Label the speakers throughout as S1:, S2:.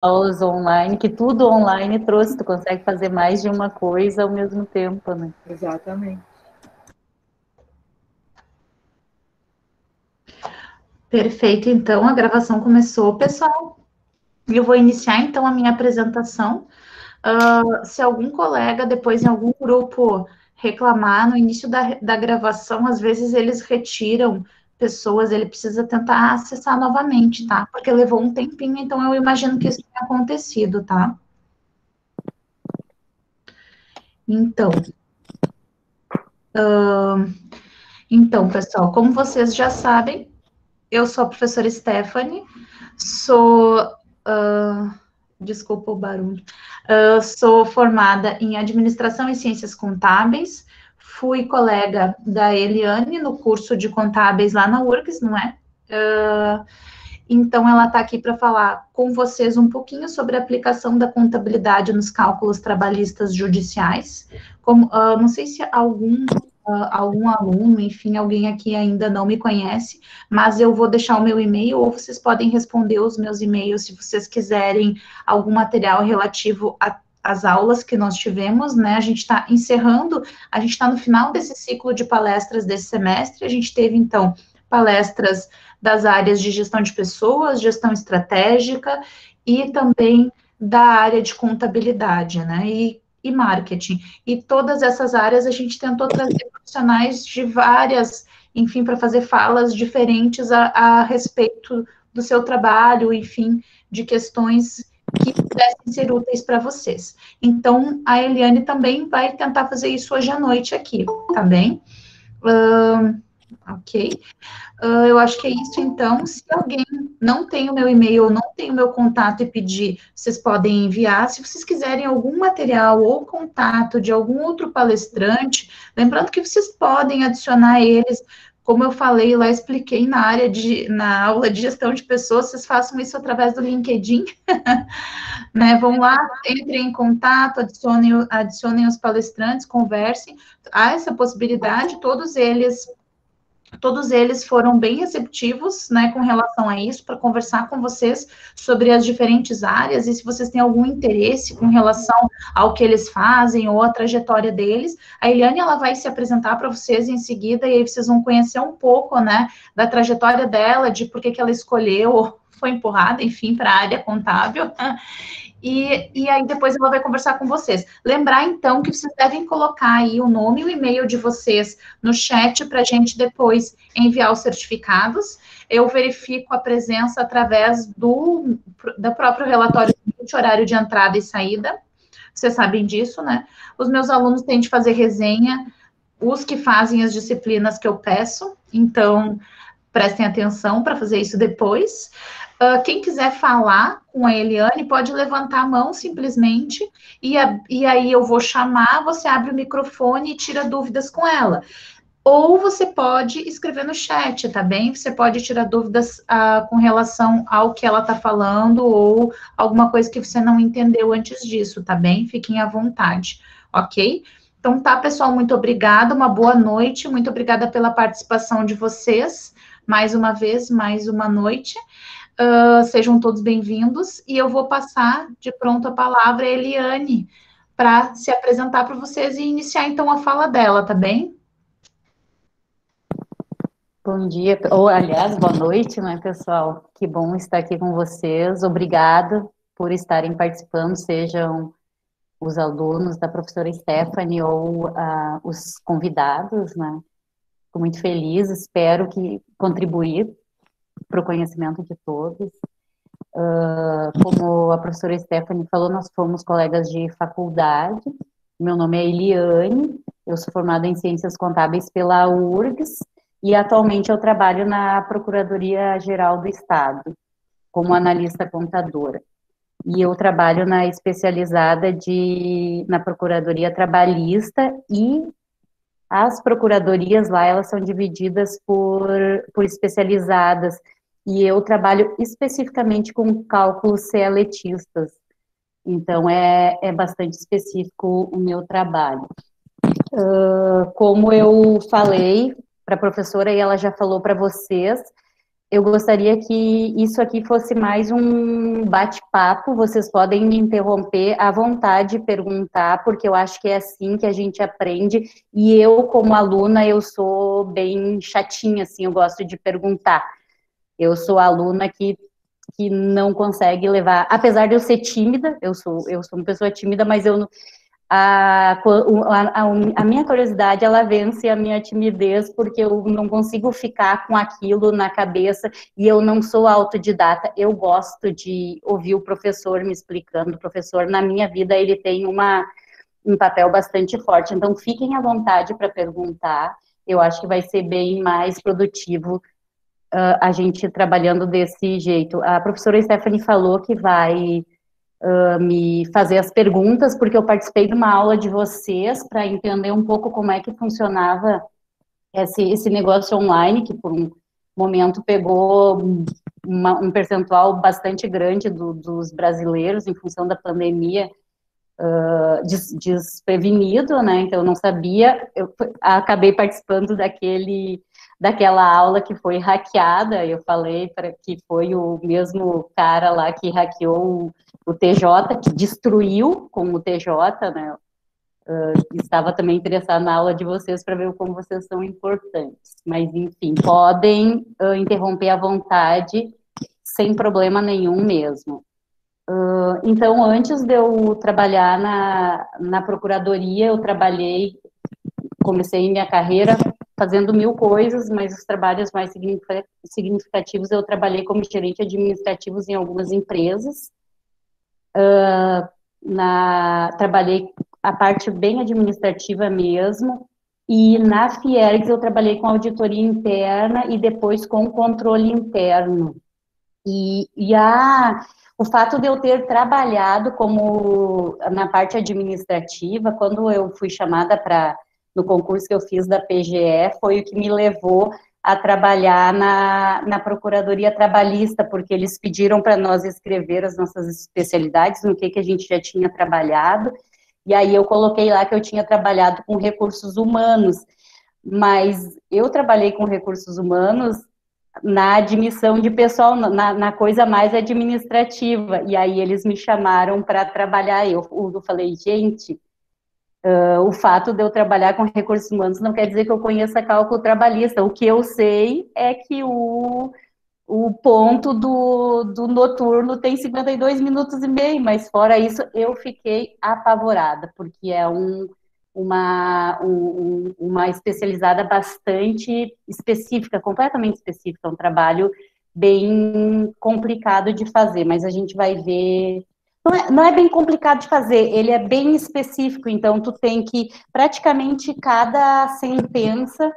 S1: aulas online, que tudo online trouxe, tu consegue fazer mais de uma coisa ao mesmo tempo, né?
S2: Exatamente.
S3: Perfeito, então a gravação começou, pessoal. Eu vou iniciar então a minha apresentação. Se algum colega depois em algum grupo reclamar no início da gravação, às vezes eles retiram pessoas, ele precisa tentar acessar novamente, tá? Porque levou um tempinho, então eu imagino que isso tenha acontecido, tá? Então, pessoal, como vocês já sabem, eu sou a professora Stephanie, sou. Desculpa o barulho. Sou formada em Administração e Ciências Contábeis, fui colega da Eliane no curso de Contábeis lá na URGS, não é? Então, ela está aqui para falar com vocês um pouquinho sobre a aplicação da contabilidade nos cálculos trabalhistas judiciais. Não sei se algum aluno, enfim, alguém aqui ainda não me conhece, mas eu vou deixar o meu e-mail, ou vocês podem responder os meus e-mails se vocês quiserem algum material relativo às aulas que nós tivemos, né? A gente está encerrando, a gente está no final desse ciclo de palestras desse semestre, a gente teve, então, palestras das áreas de gestão de pessoas, gestão estratégica e também da área de contabilidade, né? E marketing. E todas essas áreas a gente tentou trazer profissionais de várias, enfim, para fazer falas diferentes a respeito do seu trabalho, enfim, de questões que pudessem ser úteis para vocês. Então, a Eliane também vai tentar fazer isso hoje à noite aqui, tá bem? Ok. Eu acho que é isso, então. Se alguém não tem o meu e-mail ou não tem o meu contato e pedir, vocês podem enviar. Se vocês quiserem algum material ou contato de algum outro palestrante, lembrando que vocês podem adicionar eles, como eu falei lá, expliquei na aula de gestão de pessoas, vocês façam isso através do LinkedIn, né? Vão lá, entrem em contato, adicionem os palestrantes, conversem. Há essa possibilidade, todos eles foram bem receptivos, né, com relação a isso, para conversar com vocês sobre as diferentes áreas, e se vocês têm algum interesse com relação ao que eles fazem, ou a trajetória deles, a Eliane, ela vai se apresentar para vocês em seguida, e aí vocês vão conhecer um pouco, né, da trajetória dela, de por que ela escolheu, foi empurrada, enfim, para a área contábil, e aí depois ela vai conversar com vocês. Lembrar, então, que vocês devem colocar aí o nome e o e-mail de vocês no chat para a gente depois enviar os certificados. Eu verifico a presença através do próprio relatório de horário de entrada e saída. Vocês sabem disso, né? Os meus alunos têm de fazer resenha, os que fazem as disciplinas que eu peço, então prestem atenção para fazer isso depois. Quem quiser falar com a Eliane, pode levantar a mão simplesmente, e aí eu vou chamar, você abre o microfone e tira dúvidas com ela. Ou você pode escrever no chat, tá bem? Você pode tirar dúvidas com relação ao que ela está falando, ou alguma coisa que você não entendeu antes disso, tá bem? Fiquem à vontade, ok? Então tá, pessoal, muito obrigada, uma boa noite, muito obrigada pela participação de vocês, mais uma vez, mais uma noite. Sejam todos bem-vindos, e eu vou passar de pronto a palavra a Eliane para se apresentar para vocês e iniciar então a fala dela, tá bem?
S1: Bom dia, ou aliás, boa noite, né, pessoal? Que bom estar aqui com vocês. Obrigada por estarem participando, sejam os alunos da professora Stephanie ou os convidados, né? Fico muito feliz, espero que contribuir para o conhecimento de todos. Como a professora Stephanie falou, nós fomos colegas de faculdade. Meu nome é Eliane, eu sou formada em Ciências Contábeis pela URGS e atualmente eu trabalho na Procuradoria-Geral do Estado, como analista contadora. E eu trabalho na especializada na Procuradoria Trabalhista, e as procuradorias lá, elas são divididas por especializadas, e eu trabalho especificamente com cálculos CLTistas, então é bastante específico o meu trabalho. Como eu falei para a professora, e ela já falou para vocês, Eu gostaria que isso aqui fosse mais um bate-papo, vocês podem me interromper à vontade, perguntar, porque eu acho que é assim que a gente aprende, e eu, como aluna, eu sou bem chatinha, assim, eu gosto de perguntar. Eu sou aluna que não consegue levar, apesar de eu ser tímida, eu sou uma pessoa tímida, mas eu a minha curiosidade, ela vence a minha timidez, porque eu não consigo ficar com aquilo na cabeça, e eu não sou autodidata, eu gosto de ouvir o professor me explicando, o professor, na minha vida, ele tem um papel bastante forte, então fiquem à vontade para perguntar, eu acho que vai ser bem mais produtivo a gente trabalhando desse jeito. A professora Stephanie falou que vai me fazer as perguntas, porque eu participei de uma aula de vocês para entender um pouco como é que funcionava esse negócio online, que por um momento pegou um percentual bastante grande dos brasileiros em função da pandemia, desprevenido, né? Então eu não sabia, eu acabei participando daquela aula que foi hackeada. Eu falei para que foi o mesmo cara lá que hackeou o TJ, que destruiu com o TJ, né? Estava também interessado na aula de vocês para ver como vocês são importantes. Mas, enfim, podem interromper à vontade, sem problema nenhum mesmo. Então, antes de eu trabalhar na procuradoria, comecei minha carreira fazendo 1000 coisas, mas os trabalhos mais significativos eu trabalhei como gerente administrativos em algumas empresas. Trabalhei a parte bem administrativa mesmo, e na Fiergs eu trabalhei com auditoria interna e depois com controle interno. O fato de eu ter trabalhado na parte administrativa, quando eu fui chamada no concurso que eu fiz da PGE, foi o que me levou a trabalhar na Procuradoria Trabalhista, porque eles pediram para nós escrever as nossas especialidades, no que a gente já tinha trabalhado, e aí eu coloquei lá que eu tinha trabalhado com recursos humanos, mas eu trabalhei com recursos humanos na admissão de pessoal, na coisa mais administrativa, e aí eles me chamaram para trabalhar, eu falei, gente, o fato de eu trabalhar com recursos humanos não quer dizer que eu conheça cálculo trabalhista, o que eu sei é que o ponto do noturno tem 52 minutos e meio, mas fora isso eu fiquei apavorada, porque é uma especializada bastante específica, completamente específica, um trabalho bem complicado de fazer, mas a gente vai ver. Não é bem complicado de fazer, ele é bem específico, então tu tem que, praticamente, cada sentença,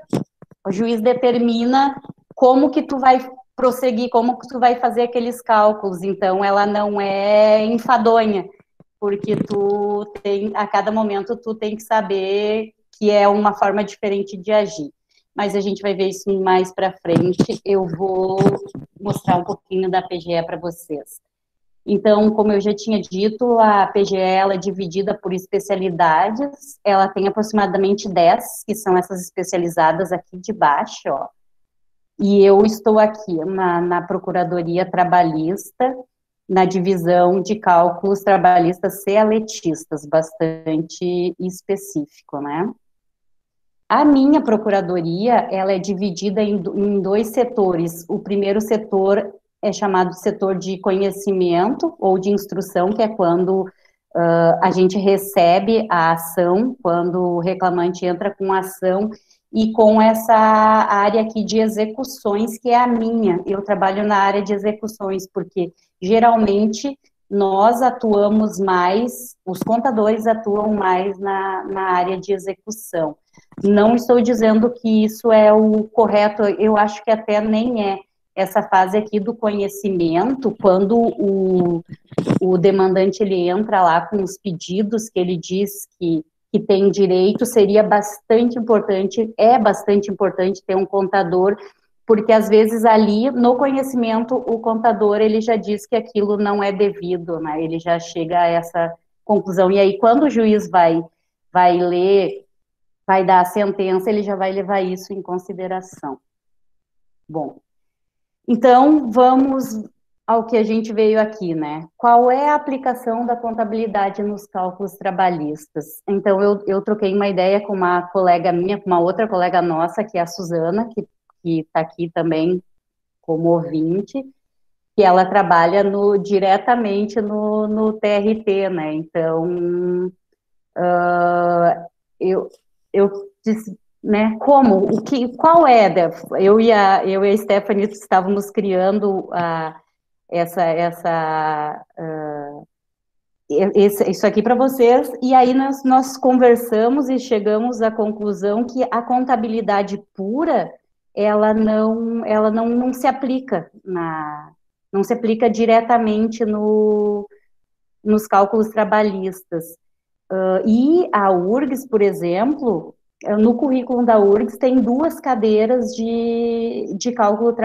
S1: o juiz determina como que tu vai prosseguir, como que tu vai fazer aqueles cálculos, então ela não é enfadonha, porque a cada momento tu tem que saber que é uma forma diferente de agir. Mas a gente vai ver isso mais para frente. Eu vou mostrar um pouquinho da PGE para vocês. Então, como eu já tinha dito, a PGE ela é dividida por especialidades. Ela tem aproximadamente 10, que são essas especializadas aqui de baixo, ó. E eu estou aqui na Procuradoria Trabalhista, na divisão de cálculos trabalhistas cealetistas, bastante específico, né? A minha procuradoria, ela é dividida em 2 setores. O primeiro setor é chamado setor de conhecimento ou de instrução, que é quando a gente recebe a ação, quando o reclamante entra com a ação, e com essa área aqui de execuções, que é a minha. Eu trabalho na área de execuções, porque geralmente nós atuamos mais, os contadores atuam mais na área de execução. Não estou dizendo que isso é o correto, eu acho que até nem é. Essa fase aqui do conhecimento, quando o demandante ele entra lá com os pedidos que ele diz que tem direito, seria bastante importante, é bastante importante ter um contador, porque às vezes ali, no conhecimento, o contador, ele já diz que aquilo não é devido, né, ele já chega a essa conclusão, e aí quando o juiz vai ler, vai dar a sentença, ele já vai levar isso em consideração. Bom, Então, vamos ao que a gente veio aqui, né? Qual é a aplicação da contabilidade nos cálculos trabalhistas? Então, eu troquei uma ideia com uma colega minha, com uma outra colega nossa, que é a Suzana, que está aqui também como ouvinte, que ela trabalha diretamente no TRT, né? Então, eu, eu disse, né, qual é, eu e a Stephanie estávamos criando essa isso aqui para vocês, e aí nós conversamos e chegamos à conclusão que a contabilidade pura, ela não se aplica não se aplica diretamente nos cálculos trabalhistas. E a URGS, por exemplo, no currículo da URGS tem 2 cadeiras de cálculo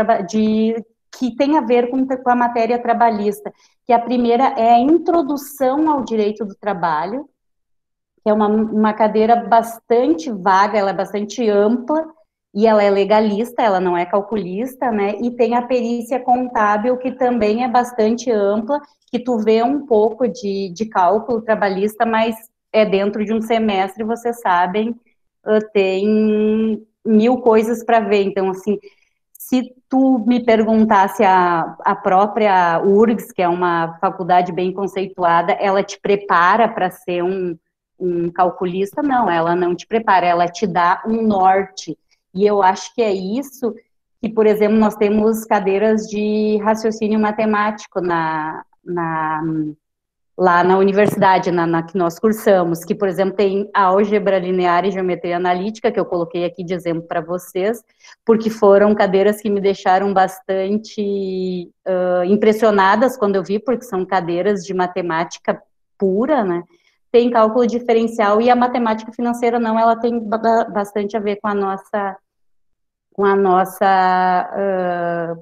S1: que tem a ver com a matéria trabalhista, que a primeira é a introdução ao direito do trabalho, que é uma cadeira bastante vaga, ela é bastante ampla, e ela é legalista, ela não é calculista, né, e tem a perícia contábil, que também é bastante ampla, que tu vê um pouco de cálculo trabalhista, mas é dentro de um semestre, vocês sabem, tem 1000 coisas para ver, então, assim, se tu me perguntasse a própria URGS, que é uma faculdade bem conceituada, ela te prepara para ser um calculista? Não, ela não te prepara, ela te dá um norte. E eu acho que é isso que, por exemplo, nós temos cadeiras de raciocínio matemático lá na universidade, na que nós cursamos, que, por exemplo, tem álgebra linear e geometria analítica, que eu coloquei aqui de exemplo para vocês, porque foram cadeiras que me deixaram bastante impressionadas quando eu vi, porque são cadeiras de matemática pura, né? Tem cálculo diferencial, e a matemática financeira não, ela tem bastante a ver com a nossa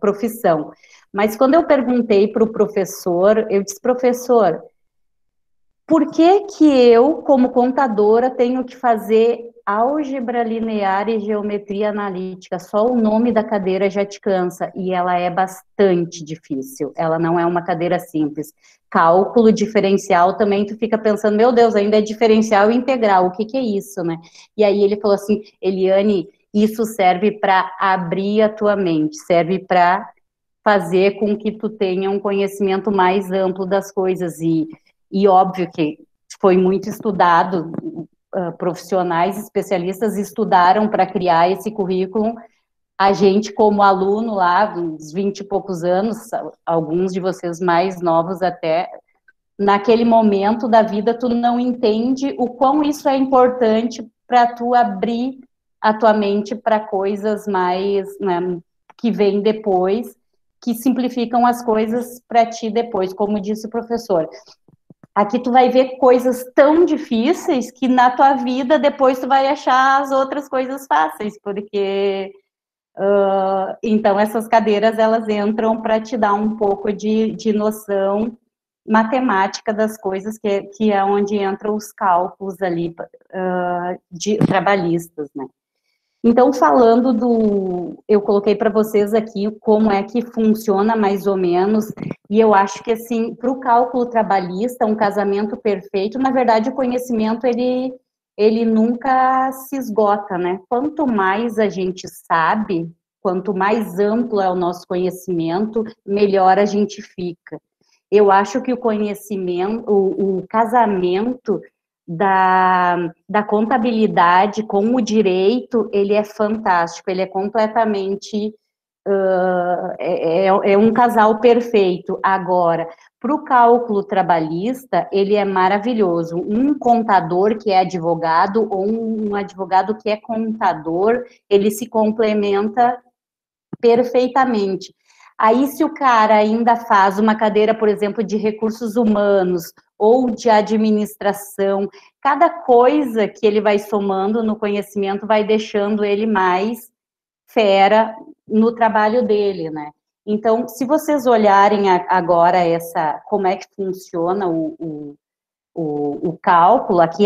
S1: profissão. Mas quando eu perguntei para o professor, eu disse, professor, por que que eu, como contadora, tenho que fazer álgebra linear e geometria analítica? Só o nome da cadeira já te cansa, e ela é bastante difícil, ela não é uma cadeira simples. Cálculo diferencial também, tu fica pensando, meu Deus, ainda é diferencial e integral, o que que é isso, né? E aí ele falou assim, Eliane, isso serve para abrir a tua mente, serve para fazer com que tu tenha um conhecimento mais amplo das coisas, e óbvio que foi muito estudado, profissionais especialistas estudaram para criar esse currículo, a gente como aluno lá, uns 20 e poucos anos, alguns de vocês mais novos até, naquele momento da vida tu não entende o quão isso é importante para tu abrir a tua mente para coisas mais, né, que vêm depois, que simplificam as coisas para ti depois, como disse o professor. Aqui tu vai ver coisas tão difíceis que na tua vida depois tu vai achar as outras coisas fáceis, porque então essas cadeiras elas entram para te dar um pouco de noção matemática das coisas, que é onde entram os cálculos ali de trabalhistas, né? Então, eu coloquei para vocês aqui como é que funciona mais ou menos, e eu acho que, assim, para o cálculo trabalhista, um casamento perfeito, na verdade, o conhecimento, ele nunca se esgota, né? Quanto mais a gente sabe, quanto mais amplo é o nosso conhecimento, melhor a gente fica. Eu acho que o conhecimento, o casamento da contabilidade com o direito, ele é fantástico, ele é completamente, é um casal perfeito. Agora, para o cálculo trabalhista, ele é maravilhoso. Um contador que é advogado ou um advogado que é contador, ele se complementa perfeitamente. Aí, se o cara ainda faz uma cadeira, por exemplo, de recursos humanos ou de administração, cada coisa que ele vai somando no conhecimento vai deixando ele mais fera no trabalho dele, né? Então, se vocês olharem agora como é que funciona o cálculo, aqui,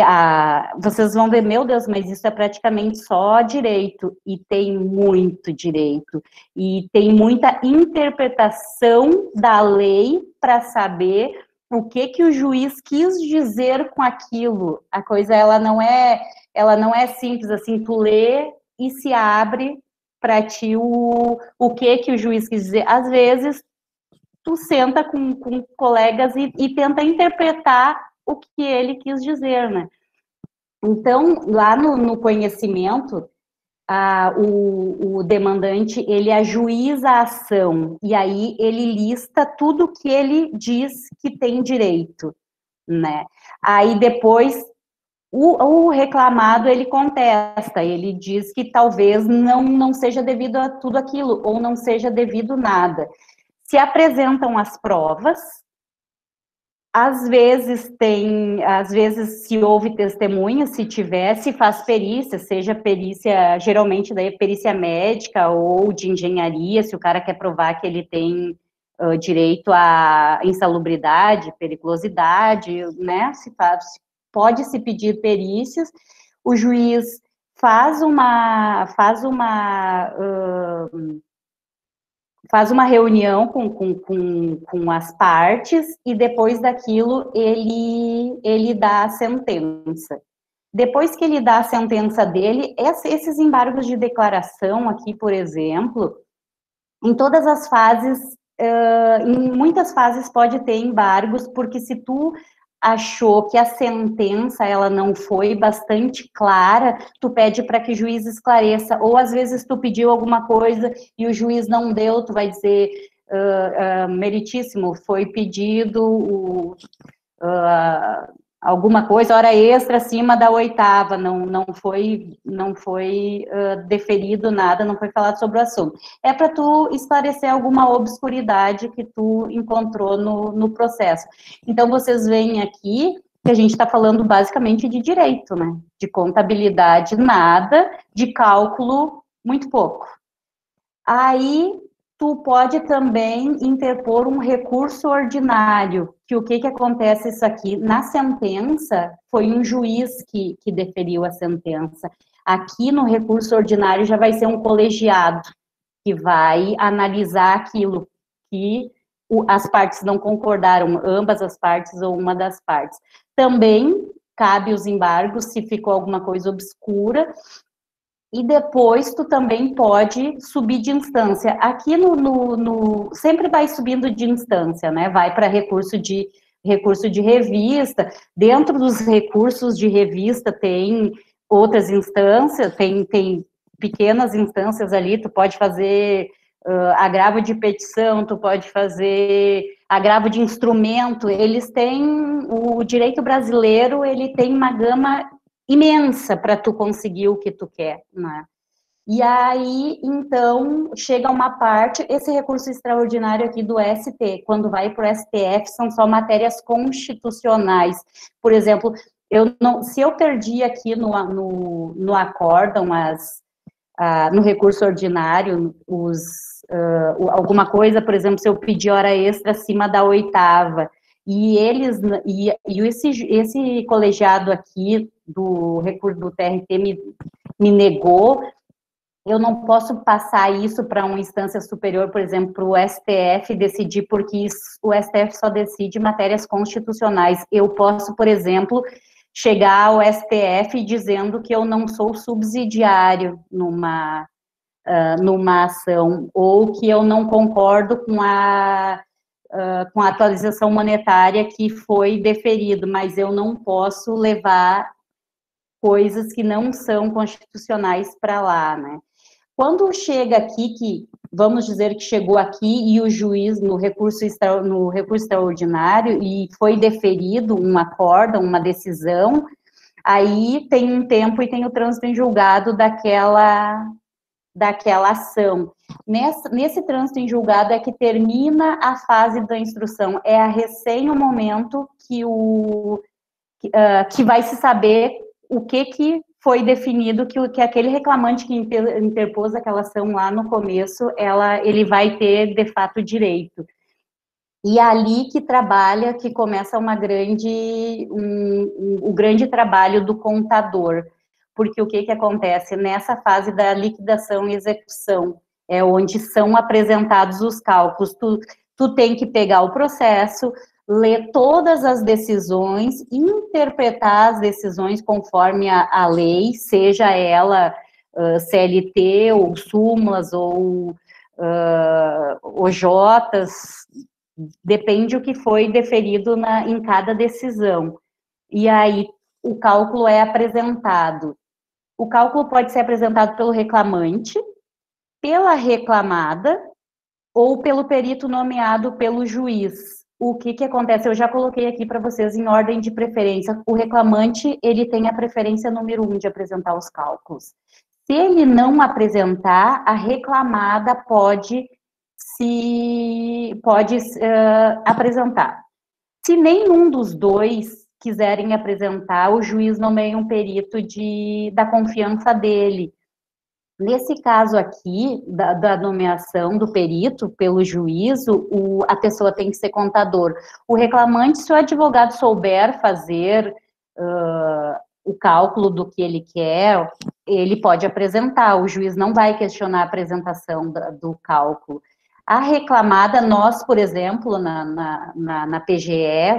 S1: vocês vão ver, meu Deus, mas isso é praticamente só direito, e tem muito direito, e tem muita interpretação da lei para saber o que o juiz quis dizer com aquilo. A coisa, ela não é simples, assim, tu lê e se abre para ti o que o juiz quis dizer. Às vezes, tu senta com colegas e tenta interpretar o que ele quis dizer, né? Então, lá no conhecimento, o demandante, ele ajuiza a ação, e aí ele lista tudo que ele diz que tem direito, né? Aí depois, o reclamado, ele contesta, ele diz que talvez não seja devido a tudo aquilo, ou não seja devido nada. Se apresentam as provas, às vezes se houve testemunha, se tiver, se faz perícia, seja perícia, geralmente daí perícia médica ou de engenharia, se o cara quer provar que ele tem direito à insalubridade, periculosidade, né, pode-se pedir perícias, o juiz faz uma reunião com as partes e depois daquilo ele dá a sentença. Depois que ele dá a sentença dele, esses embargos de declaração aqui, por exemplo, em todas as fases, em muitas fases pode ter embargos, porque se tu achou que a sentença ela não foi bastante clara, tu pede para que o juiz esclareça, ou às vezes tu pediu alguma coisa e o juiz não deu, tu vai dizer, meritíssimo, foi pedido alguma coisa, hora extra acima da 8ª, não foi deferido nada, não foi falado sobre o assunto. É para tu esclarecer alguma obscuridade que tu encontrou no processo. Então, vocês veem aqui que a gente está falando basicamente de direito, né? De contabilidade, nada, de cálculo, muito pouco. Aí, tu pode também interpor um recurso ordinário, que o que acontece isso aqui? Na sentença, foi um juiz que deferiu a sentença. Aqui no recurso ordinário já vai ser um colegiado que vai analisar aquilo que as partes não concordaram, ambas as partes ou uma das partes. Também cabe os embargos se ficou alguma coisa obscura, e depois tu também pode subir de instância. Aqui sempre vai subindo de instância, né? Vai para recurso de revista. Dentro dos recursos de revista tem outras instâncias, tem pequenas instâncias ali, tu pode fazer agravo de petição, tu pode fazer agravo de instrumento. Eles têm, o direito brasileiro, ele tem uma gama imensa para tu conseguir o que tu quer, né? E aí, então, chega uma parte, esse recurso extraordinário aqui do ST, quando vai para o STF, são só matérias constitucionais. Por exemplo, se eu perdi aqui no acórdão, no recurso ordinário, alguma coisa, por exemplo, se eu pedir hora extra acima da 8ª, e esse colegiado aqui do recurso do TRT me negou, eu não posso passar isso para uma instância superior, por exemplo, para o STF decidir, porque o STF só decide matérias constitucionais. Eu posso, por exemplo, chegar ao STF dizendo que eu não sou subsidiário numa ação, ou que eu não concordo com a atualização monetária que foi deferido, mas eu não posso levar coisas que não são constitucionais para lá, né? Quando chega aqui, vamos dizer que chegou aqui e o juiz, no recurso extraordinário, e foi deferido um acórdão, uma decisão, aí tem um tempo e tem o trânsito em julgado daquela ação. Nesse trânsito em julgado é que termina a fase da instrução, é o momento que vai se saber o que foi definido, que aquele reclamante que interpôs aquela ação lá no começo, ele vai ter, de fato, direito. E é ali que trabalha, que começa o grande trabalho do contador. Porque o que acontece? Nessa fase da liquidação e execução, é onde são apresentados os cálculos. Tu tem que pegar o processo, ler todas as decisões, interpretar as decisões conforme a lei, seja ela CLT, ou súmulas, ou OJs, depende o que foi deferido em cada decisão. E aí, o cálculo é apresentado. O cálculo pode ser apresentado pelo reclamante, pela reclamada, ou pelo perito nomeado pelo juiz. O que acontece? Eu já coloquei aqui para vocês em ordem de preferência. O reclamante, ele tem a preferência número 1 de apresentar os cálculos. Se ele não apresentar, a reclamada pode apresentar. Se nenhum dos dois quiserem apresentar, o juiz nomeia um perito da confiança dele. Nesse caso aqui, da nomeação do perito pelo juízo, a pessoa tem que ser contador. O reclamante, se o advogado souber fazer o cálculo do que ele quer, ele pode apresentar, o juiz não vai questionar a apresentação do cálculo. A reclamada, nós, por exemplo, na PGE,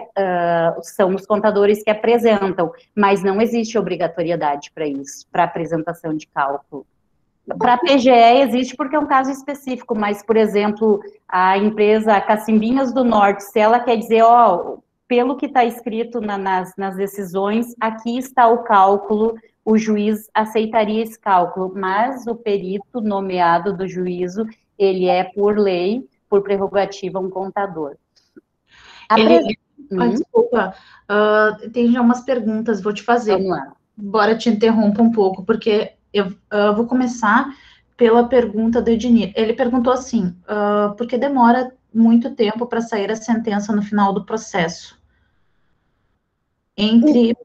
S1: são os contadores que apresentam, mas não existe obrigatoriedade para isso, para apresentação de cálculo. Para a PGE existe porque é um caso específico, mas, por exemplo, a empresa Cacimbinhas do Norte, se ela quer dizer, pelo que está escrito nas decisões, aqui está o cálculo, o juiz aceitaria esse cálculo, mas o perito nomeado do juízo, ele é, por lei, por prerrogativa, um contador.
S3: Desculpa, tem já umas perguntas, vou te fazer.
S1: Vamos lá.
S3: Bora te interrompa um pouco, porque eu vou começar pela pergunta do Ednir. Ele perguntou assim, por que demora muito tempo para sair a sentença no final do processo? Entre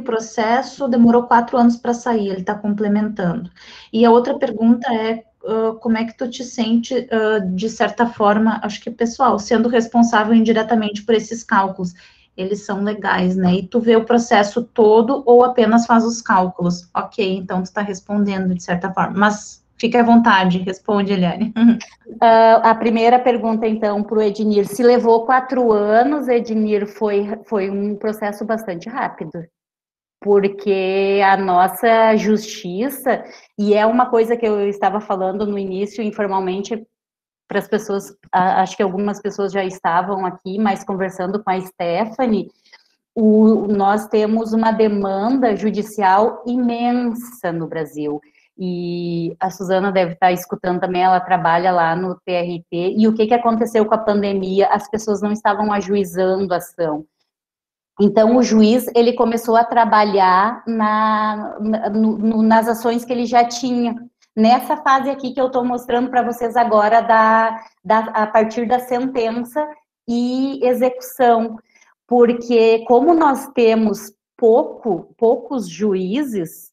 S3: processo, demorou 4 anos para sair, ele está complementando. E a outra pergunta é, como é que tu te sente, de certa forma, acho que pessoal, sendo responsável indiretamente por esses cálculos? Eles são legais, né? E tu vê o processo todo ou apenas faz os cálculos? Ok, então tu está respondendo de certa forma, mas fique à vontade, responde, Eliane.
S1: A primeira pergunta, então, para o Ednir, se levou 4 anos, Ednir, foi um processo bastante rápido, porque a nossa justiça, e é uma coisa que eu estava falando no início, informalmente, para as pessoas, acho que algumas pessoas já estavam aqui, mas conversando com a Stephanie, nós temos uma demanda judicial imensa no Brasil, e a Suzana deve estar escutando também, ela trabalha lá no TRT, e o que aconteceu com a pandemia? As pessoas não estavam ajuizando a ação. Então, o juiz, ele começou a trabalhar nas ações que ele já tinha. Nessa fase aqui que eu estou mostrando para vocês agora, a partir da sentença e execução. Porque, como nós temos poucos juízes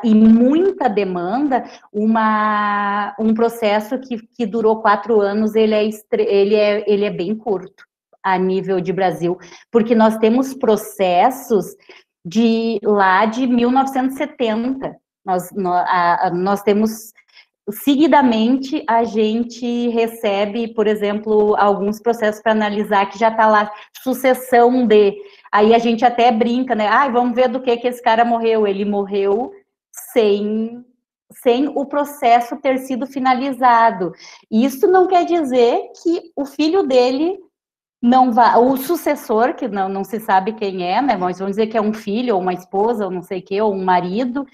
S1: e muita demanda, um processo que durou 4 anos, ele é bem curto a nível de Brasil, porque nós temos processos lá de 1970, nós temos, seguidamente, a gente recebe, por exemplo, alguns processos para analisar que já está lá, sucessão aí a gente até brinca, né, vamos ver do que esse cara morreu, ele morreu sem o processo ter sido finalizado. Isso não quer dizer que o filho dele não vai, o sucessor, que não se sabe quem é, né, mas vamos dizer que é um filho, ou uma esposa, ou não sei o quê, ou um marido,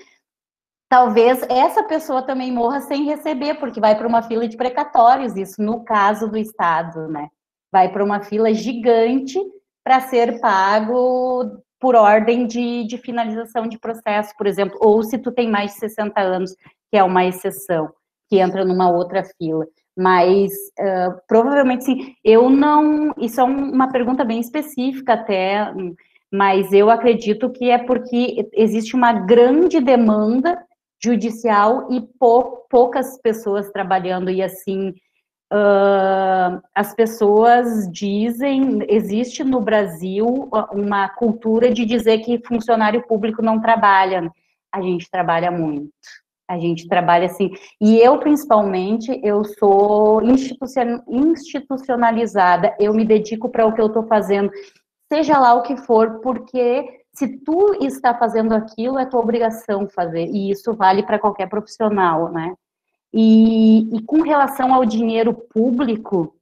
S1: talvez essa pessoa também morra sem receber, porque vai para uma fila de precatórios, isso no caso do Estado, né, vai para uma fila gigante para ser pago por ordem de finalização de processo, por exemplo, ou se tu tem mais de 60 anos, que é uma exceção, que entra numa outra fila. Mas, provavelmente, sim, isso é uma pergunta bem específica até, mas eu acredito que é porque existe uma grande demanda judicial e poucas pessoas trabalhando, e assim, as pessoas dizem, existe no Brasil uma cultura de dizer que funcionário público não trabalha. A gente trabalha muito. A gente trabalha assim, e eu principalmente, eu sou institucionalizada, eu me dedico para o que eu estou fazendo, seja lá o que for, porque se tu está fazendo aquilo, é tua obrigação fazer, e isso vale para qualquer profissional, né? E com relação ao dinheiro público,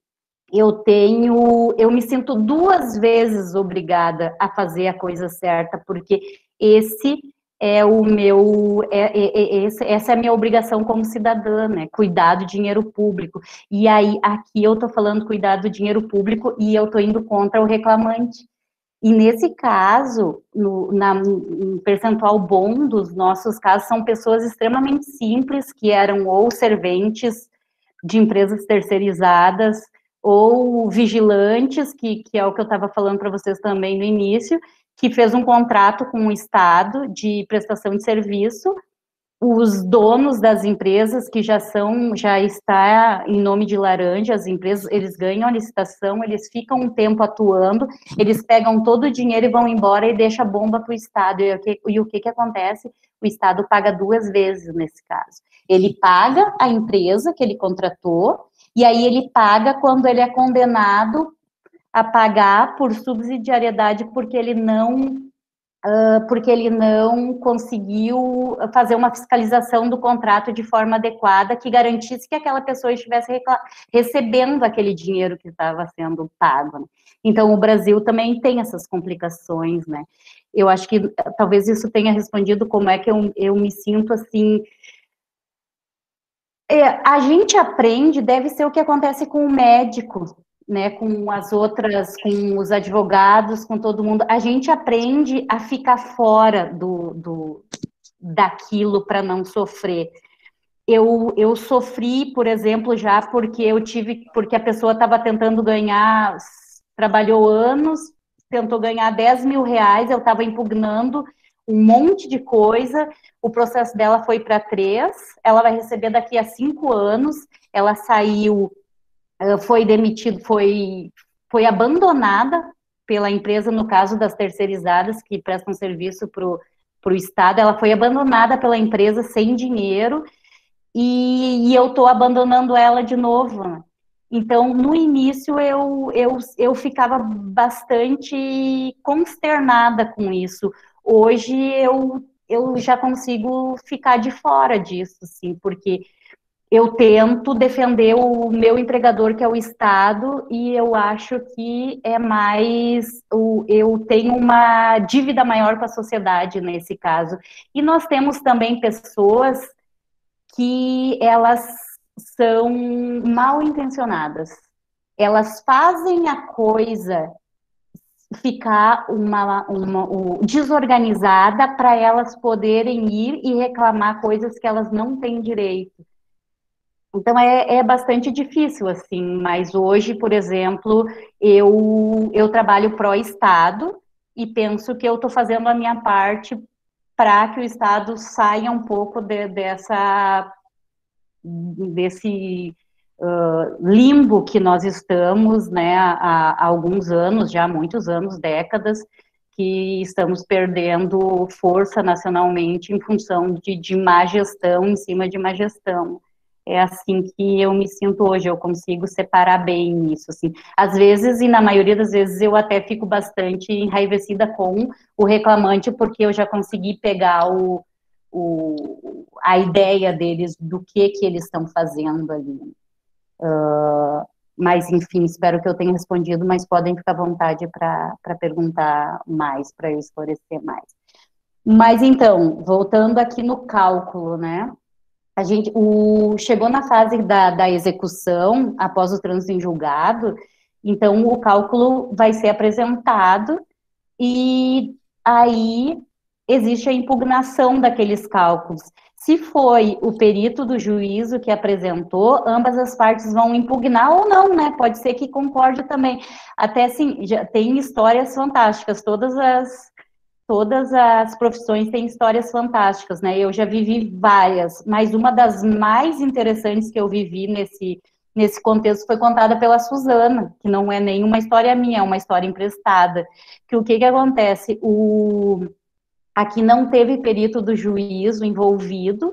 S1: eu me sinto 2 vezes obrigada a fazer a coisa certa, porque esse é o meu, essa é a minha obrigação como cidadã, né? Cuidar do dinheiro público. E aí, aqui eu tô falando cuidar do dinheiro público e eu tô indo contra o reclamante. E nesse caso, no percentual bom dos nossos casos, são pessoas extremamente simples, que eram ou serventes de empresas terceirizadas, ou vigilantes, que é o que eu estava falando para vocês também no início, que fez um contrato com o Estado de prestação de serviço. Os donos das empresas que já está em nome de laranja, as empresas, eles ganham a licitação, eles ficam um tempo atuando, eles pegam todo o dinheiro e vão embora e deixam a bomba para o Estado. E o que acontece? O Estado paga 2 vezes nesse caso. Ele paga a empresa que ele contratou, e aí ele paga quando ele é condenado a pagar por subsidiariedade, porque ele não conseguiu fazer uma fiscalização do contrato de forma adequada que garantisse que aquela pessoa estivesse recebendo aquele dinheiro que estava sendo pago, né? Então, o Brasil também tem essas complicações, né? Eu acho que talvez isso tenha respondido como é que eu me sinto assim. A gente aprende, deve ser o que acontece com o médico, né, com as outras, com os advogados, com todo mundo. A gente aprende a ficar fora daquilo para não sofrer. Eu sofri, por exemplo, já porque a pessoa estava tentando ganhar, trabalhou anos, tentou ganhar 10 mil reais, eu estava impugnando um monte de coisa, o processo dela foi para 3, ela vai receber daqui a 5 anos, ela saiu, foi demitida, foi abandonada pela empresa, no caso das terceirizadas que prestam serviço para o Estado, ela foi abandonada pela empresa sem dinheiro, e eu estou abandonando ela de novo, né? Então, no início, eu ficava bastante consternada com isso. Hoje, eu já consigo ficar de fora disso, assim, porque eu tento defender o meu empregador, que é o Estado, e eu acho que é mais, eu tenho uma dívida maior com a sociedade nesse caso. E nós temos também pessoas que elas são mal intencionadas. Elas fazem a coisa ficar desorganizada para elas poderem ir e reclamar coisas que elas não têm direito. Então, é bastante difícil, assim, mas hoje, por exemplo, eu trabalho pró-Estado e penso que eu estou fazendo a minha parte para que o Estado saia um pouco desse limbo que nós estamos, né, há alguns anos, já há muitos anos, décadas, que estamos perdendo força nacionalmente em função de má gestão em cima de má gestão. É assim que eu me sinto hoje, eu consigo separar bem isso, assim. Às vezes, e na maioria das vezes, eu até fico bastante enraivecida com o reclamante, porque eu já consegui pegar a ideia deles do que eles estão fazendo ali. Mas, enfim, espero que eu tenha respondido, mas podem ficar à vontade para perguntar mais, para eu esclarecer mais. Mas, então, voltando aqui no cálculo, né? A gente chegou na fase da execução, após o trânsito em julgado, então o cálculo vai ser apresentado e aí existe a impugnação daqueles cálculos. Se foi o perito do juízo que apresentou, ambas as partes vão impugnar ou não, né? Pode ser que concorde também. Até assim, já tem histórias fantásticas, todas as profissões têm histórias fantásticas, né? Eu já vivi várias, mas uma das mais interessantes que eu vivi nesse contexto foi contada pela Suzana, que não é nenhuma história minha, é uma história emprestada. Que o que acontece? Aqui não teve perito do juízo envolvido,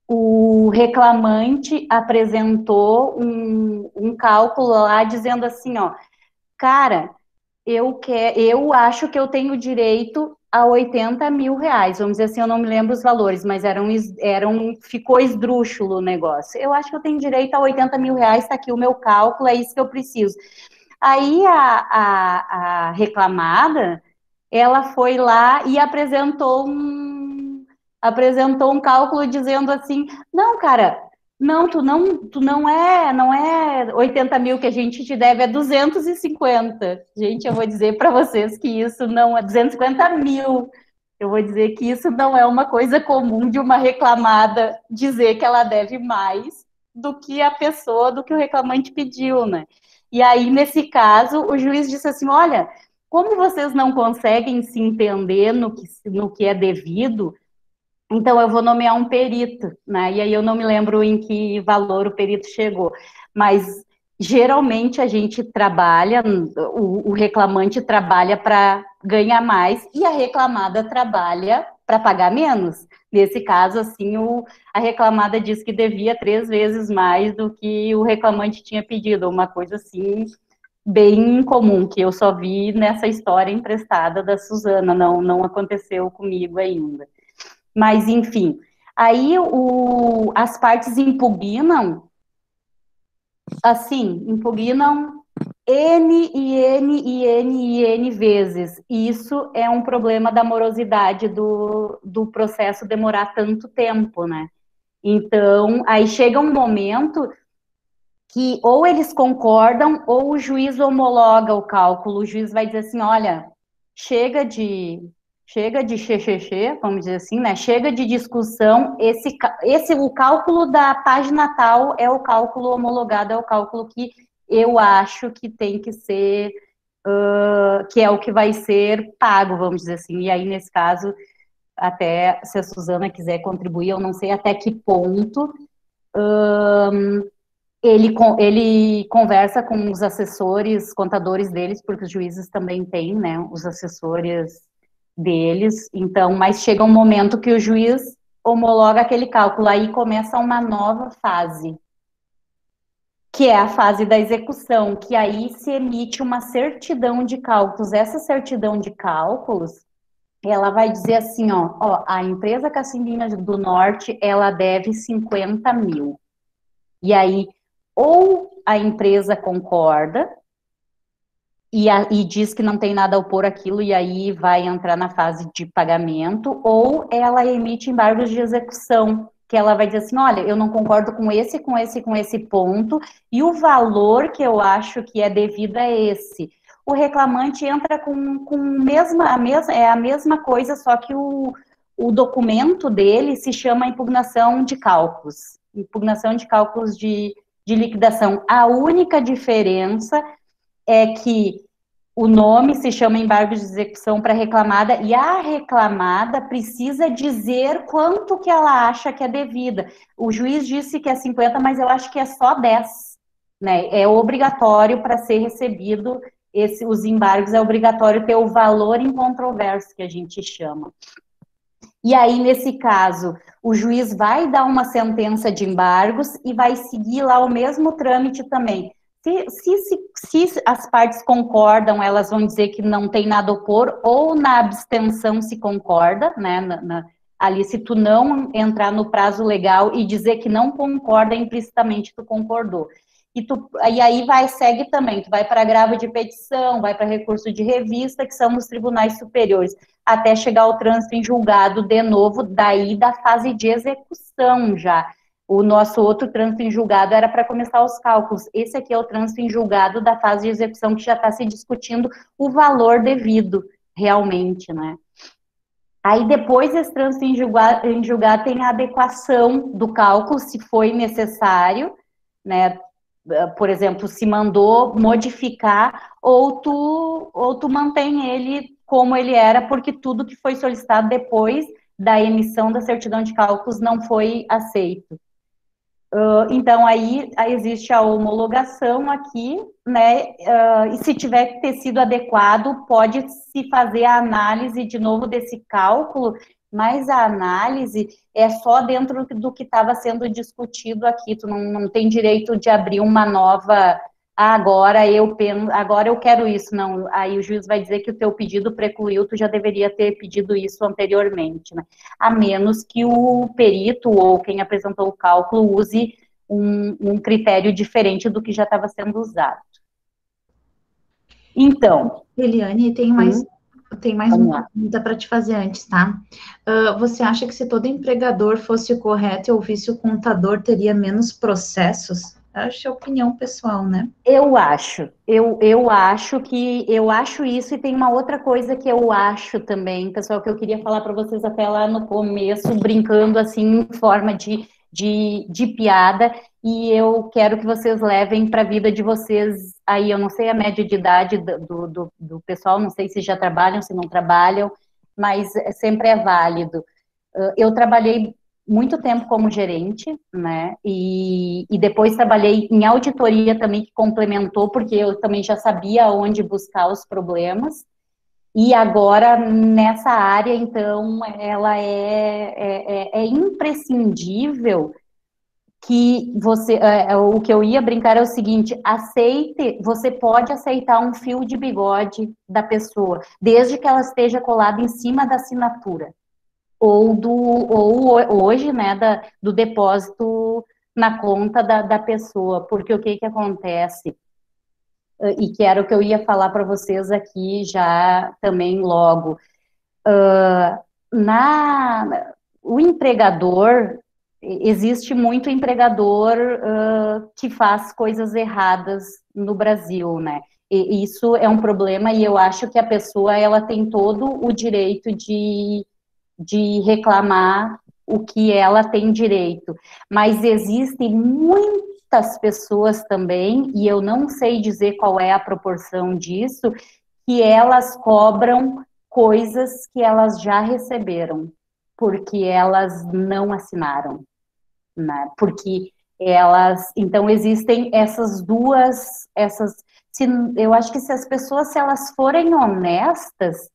S1: o reclamante apresentou um cálculo lá dizendo assim, ó, cara, eu acho que eu tenho direito a 80 mil reais, vamos dizer assim, eu não me lembro os valores, mas ficou esdrúxulo o negócio. Eu acho que eu tenho direito a 80 mil reais, tá aqui o meu cálculo, é isso que eu preciso. Aí a reclamada, ela foi lá e apresentou um cálculo dizendo assim, não, cara, não, tu não é 80 mil que a gente te deve, é 250. Gente, eu vou dizer para vocês que isso não é 250 mil. Eu vou dizer que isso não é uma coisa comum de uma reclamada dizer que ela deve mais do que a pessoa, do que o reclamante pediu, né? E aí, nesse caso, o juiz disse assim, olha, como vocês não conseguem se entender no que é devido, então eu vou nomear um perito, né? E aí eu não me lembro em que valor o perito chegou, mas geralmente a gente trabalha, o reclamante trabalha para ganhar mais e a reclamada trabalha para pagar menos. Nesse caso, assim, a reclamada disse que devia 3 vezes mais do que o reclamante tinha pedido, uma coisa assim bem comum, que eu só vi nessa história emprestada da Suzana, não aconteceu comigo ainda. Mas, enfim, aí as partes impugnam, assim, impugnam N e N e N e N vezes. E isso é um problema da morosidade do processo demorar tanto tempo, né? Então, aí chega um momento que ou eles concordam ou o juiz homologa o cálculo. O juiz vai dizer assim, olha, chega de xexexê, vamos dizer assim, né? Chega de discussão, o cálculo da página tal é o cálculo homologado, é o cálculo que eu acho que tem que ser, que é o que vai ser pago, vamos dizer assim. E aí, nesse caso, até se a Suzana quiser contribuir, eu não sei até que ponto ele conversa com os assessores, contadores deles, porque os juízes também têm, né, os assessores deles, então, mas chega um momento que o juiz homologa aquele cálculo, aí começa uma nova fase, que é a fase da execução, que aí se emite uma certidão de cálculos. Essa certidão de cálculos, ela vai dizer assim, ó, a empresa Cassimbinha do Norte, ela deve 50 mil. E aí, ou a empresa concorda e diz que não tem nada a opor aquilo, e aí vai entrar na fase de pagamento, ou ela emite embargos de execução, que ela vai dizer assim, olha, eu não concordo com esse ponto, e o valor que eu acho que é devido é esse. O reclamante entra com a mesma coisa, só que o documento dele se chama impugnação de cálculos de liquidação. A única diferença é que o nome se chama embargo de execução para reclamada e a reclamada precisa dizer quanto que ela acha que é devida. O juiz disse que é 50, mas eu acho que é só 10, né? É obrigatório para ser recebido os embargos, é obrigatório ter o valor incontroverso, que a gente chama. E aí, nesse caso, o juiz vai dar uma sentença de embargos e vai seguir lá o mesmo trâmite também. Se as partes concordam, elas vão dizer que não tem nada a opor, ou na abstenção se concorda, né? Ali, se tu não entrar no prazo legal e dizer que não concorda, implicitamente tu concordou. E aí segue também, tu vai para agravo de petição, vai para recurso de revista, que são nos tribunais superiores, até chegar ao trânsito em julgado de novo, daí da fase de execução já. O nosso outro trânsito em julgado era para começar os cálculos. Esse aqui é o trânsito em julgado da fase de execução, que já está se discutindo o valor devido, realmente, né? Aí, depois desse trânsito em julgado tem a adequação do cálculo, se foi necessário, né? Por exemplo, se mandou modificar, ou tu mantém ele como ele era, porque tudo que foi solicitado depois da emissão da certidão de cálculos não foi aceito. Então, aí existe a homologação aqui, né, e se tiver que ter sido adequado, pode se fazer a análise de novo desse cálculo, mas a análise é só dentro do que estava sendo discutido aqui, tu não tem direito de abrir uma nova, agora eu quero isso, não, aí o juiz vai dizer que o teu pedido precluiu, tu já deveria ter pedido isso anteriormente, né? A menos que o perito ou quem apresentou o cálculo use um critério diferente do que já estava sendo usado. Então...
S3: Eliane, tem mais uma pergunta para te fazer antes, tá? Você acha que se todo empregador fosse correto e ouvisse o contador, teria menos processos? Acho que é opinião pessoal, né?
S1: Eu acho isso, e tem uma outra coisa que eu acho também, pessoal, que eu queria falar para vocês até lá no começo, brincando assim, em forma de piada, e eu quero que vocês levem para a vida de vocês, aí eu não sei a média de idade do pessoal, não sei se já trabalham, se não trabalham, mas sempre é válido. Eu trabalhei muito tempo como gerente, né, e depois trabalhei em auditoria também, que complementou, porque eu também já sabia onde buscar os problemas, e agora, nessa área, então, ela é imprescindível que você, o que eu ia brincar é o seguinte, você pode aceitar um fio de bigode da pessoa, desde que ela esteja colada em cima da assinatura, ou hoje, né, do depósito na conta da pessoa, porque o que acontece, e que era o que eu ia falar para vocês aqui já também logo, o empregador, existe muito empregador que faz coisas erradas no Brasil, né? E isso é um problema, e eu acho que a pessoa, ela tem todo o direito de reclamar o que ela tem direito, mas existem muitas pessoas também, e eu não sei dizer qual é a proporção disso, que elas cobram coisas que elas já receberam, porque elas não assinaram, né? Porque então existem eu acho que se as pessoas, se elas forem honestas,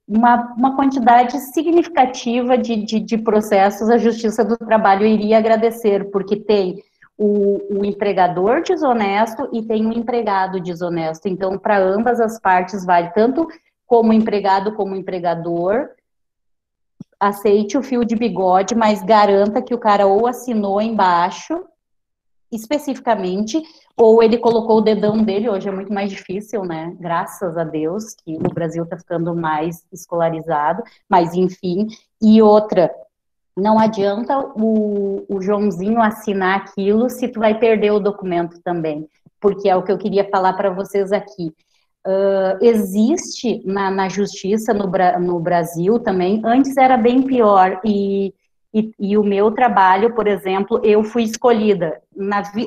S1: uma quantidade significativa de processos a Justiça do Trabalho iria agradecer, porque tem o empregador desonesto e tem o empregado desonesto. Então, para ambas as partes vale, tanto como empregado como empregador, aceite o fio de bigode, mas garanta que o cara ou assinou embaixo, especificamente, ou ele colocou o dedão dele, hoje é muito mais difícil, né, graças a Deus, que o Brasil está ficando mais escolarizado, mas enfim, e outra, não adianta o Joãozinho assinar aquilo se tu vai perder o documento também, porque é o que eu queria falar para vocês aqui. Existe na justiça no Brasil também, antes era bem pior, e o meu trabalho, por exemplo, eu fui escolhida,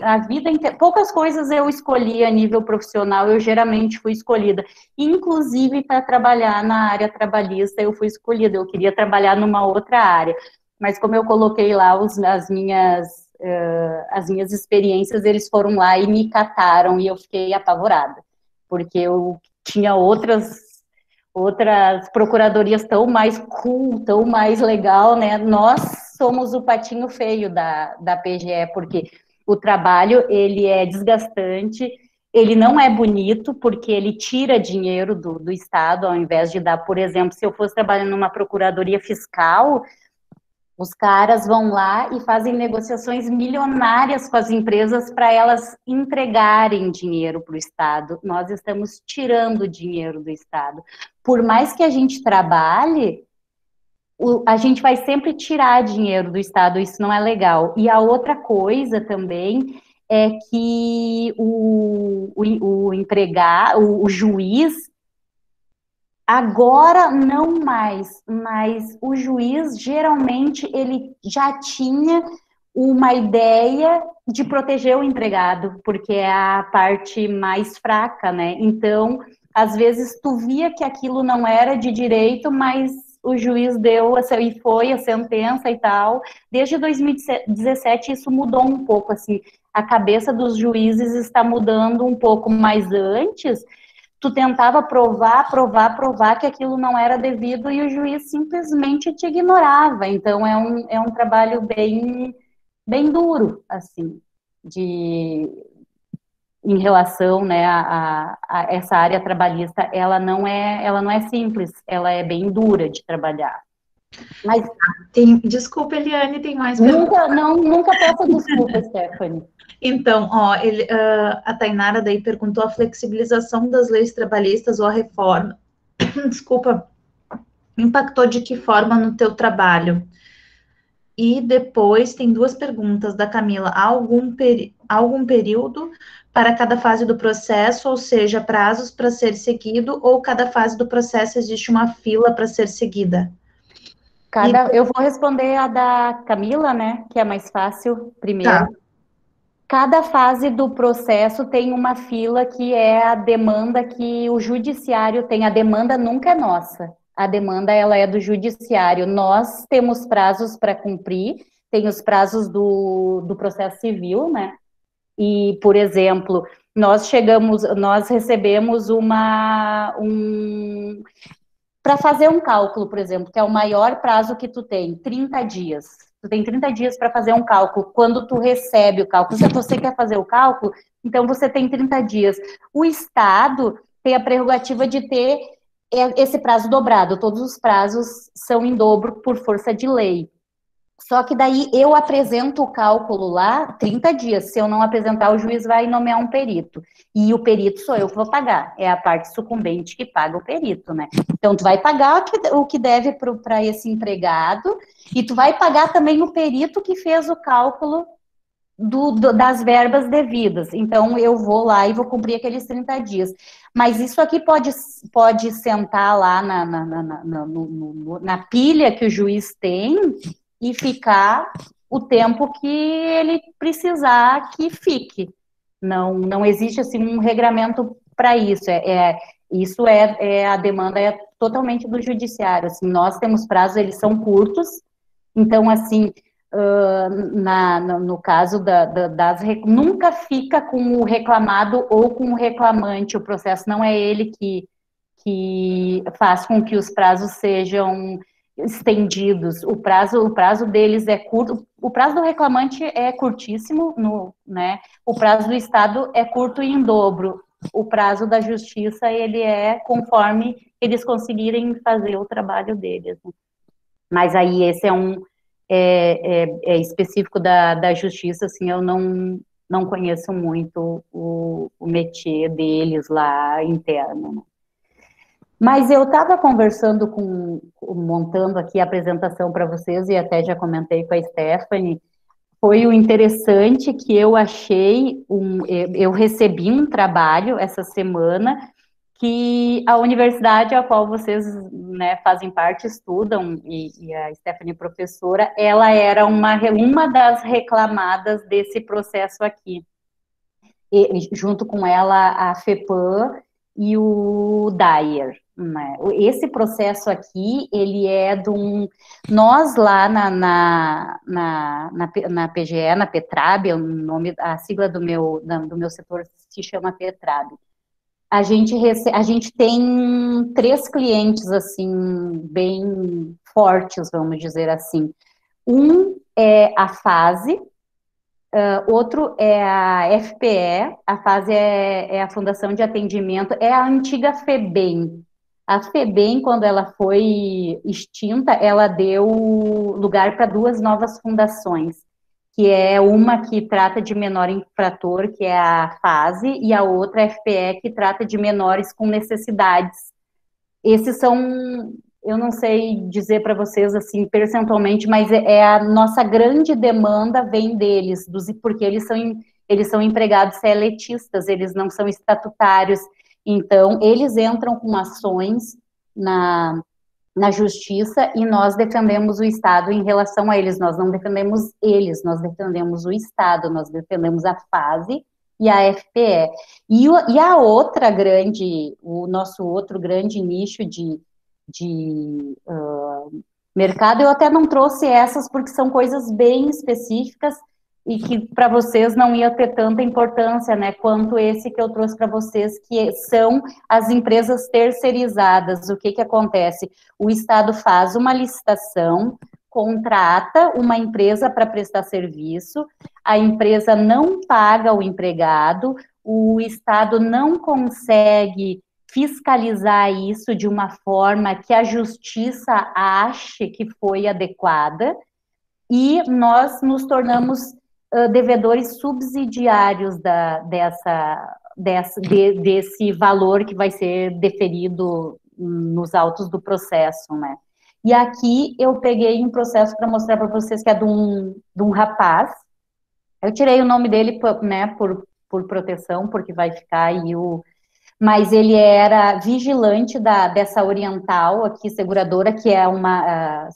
S1: a vida inteira, poucas coisas eu escolhi a nível profissional, eu geralmente fui escolhida, inclusive para trabalhar na área trabalhista, eu fui escolhida, eu queria trabalhar numa outra área, mas como eu coloquei lá as minhas experiências, eles foram lá e me cataram, e eu fiquei apavorada, porque eu tinha outras procuradorias tão mais cool, tão mais legal, né? Nós somos o patinho feio da PGE, porque o trabalho, ele é desgastante, ele não é bonito, porque ele tira dinheiro do Estado, ao invés de dar, por exemplo, se eu fosse trabalhando numa procuradoria fiscal, os caras vão lá e fazem negociações milionárias com as empresas para elas entregarem dinheiro para o Estado. Nós estamos tirando dinheiro do Estado. Por mais que a gente trabalhe, a gente vai sempre tirar dinheiro do Estado, isso não é legal. E a outra coisa também é que o juiz, agora não mais, mas o juiz, geralmente, ele já tinha uma ideia de proteger o empregado, porque é a parte mais fraca, né? Então, às vezes, tu via que aquilo não era de direito, mas o juiz deu, e foi a sentença e tal. Desde 2017 isso mudou um pouco, assim, a cabeça dos juízes está mudando um pouco, mas antes tu tentava provar que aquilo não era devido e o juiz simplesmente te ignorava. Então é um trabalho bem duro, assim, em relação, né, a essa área trabalhista, ela não é simples, ela é bem dura de trabalhar. Mas
S3: Desculpa, Eliane, tem mais perguntas?
S1: Nunca peça desculpa, Stephanie.
S3: Então, ó, a Tainara daí perguntou a flexibilização das leis trabalhistas ou a reforma. Desculpa, impactou de que forma no teu trabalho? E depois tem duas perguntas da Camila. Há algum período para cada fase do processo, ou seja, prazos para ser seguido, ou cada fase do processo existe uma fila para ser seguida?
S1: Eu vou responder a da Camila, né, que é mais fácil primeiro.
S3: Tá.
S1: Cada fase do processo tem uma fila que é a demanda que o judiciário tem. A demanda nunca é nossa. A demanda, ela é do judiciário. Nós temos prazos para cumprir, tem os prazos do processo civil, né? E, por exemplo, nós recebemos para fazer um cálculo, por exemplo, que é o maior prazo que tu tem, 30 dias. Tu tem 30 dias para fazer um cálculo. Quando tu recebe o cálculo, se você quer fazer o cálculo, então você tem 30 dias. O Estado tem a prerrogativa de ter esse prazo dobrado. Todos os prazos são em dobro por força de lei. Só que daí eu apresento o cálculo lá 30 dias. Se eu não apresentar, o juiz vai nomear um perito. E o perito sou eu que vou pagar. É a parte sucumbente que paga o perito, né? Então, tu vai pagar o que deve para esse empregado e tu vai pagar também o perito que fez o cálculo das verbas devidas. Então, eu vou lá e vou cumprir aqueles 30 dias. Mas isso aqui pode sentar lá na pilha que o juiz tem e ficar o tempo que ele precisar que fique. Não existe assim um regramento para isso. A demanda é totalmente do judiciário. Assim, nós temos prazos, eles são curtos. Então, assim, no caso nunca fica com o reclamado ou com o reclamante. O processo não é ele que faz com que os prazos sejam estendidos. O prazo deles é curto. O prazo do reclamante é curtíssimo, né? O prazo do Estado é curto e em dobro. O prazo da Justiça, ele é conforme eles conseguirem fazer o trabalho deles. Mas aí esse é específico da Justiça, assim, eu não conheço muito o métier deles lá interno, né? Mas eu estava conversando montando aqui a apresentação para vocês, e até já comentei com a Stephanie, foi o interessante que eu achei, eu recebi um trabalho essa semana, que a universidade a qual vocês, né, fazem parte, estudam, e a Stephanie professora, ela era uma das reclamadas desse processo aqui. E, junto com ela, a FEPAM e o Dyer. Né? Esse processo aqui, ele é nós lá na PGE, na PETRAB, a sigla do meu setor se chama PETRAB. A gente tem 3 clientes, assim, bem fortes, vamos dizer assim. Um é a FASE, outro é a FPE, a FASE é a Fundação de Atendimento, é a antiga FEBEM. A FEBEM, quando ela foi extinta, ela deu lugar para 2 novas fundações, que é uma que trata de menor infrator, que é a FASE, e a outra, a FPE, que trata de menores com necessidades. Esses são, eu não sei dizer para vocês, assim, percentualmente, mas a nossa grande demanda vem deles, porque eles são empregados seletistas, eles não são estatutários, então, eles entram com ações na justiça e nós defendemos o Estado em relação a eles. Nós não defendemos eles, nós defendemos o Estado, nós defendemos a FASE e a FPE. E a outra o nosso outro grande nicho mercado. Eu até não trouxe essas porque são coisas bem específicas e que para vocês não ia ter tanta importância, né, quanto esse que eu trouxe para vocês, que são as empresas terceirizadas. O que acontece? O Estado faz uma licitação, contrata uma empresa para prestar serviço, a empresa não paga o empregado, o Estado não consegue fiscalizar isso de uma forma que a justiça ache que foi adequada, e nós nos tornamos devedores subsidiários desse valor que vai ser deferido nos autos do processo, né? E aqui eu peguei um processo para mostrar para vocês que é de um rapaz. Eu tirei o nome dele, né, por proteção, porque vai ficar aí mas ele era vigilante dessa Oriental aqui, seguradora, que é uma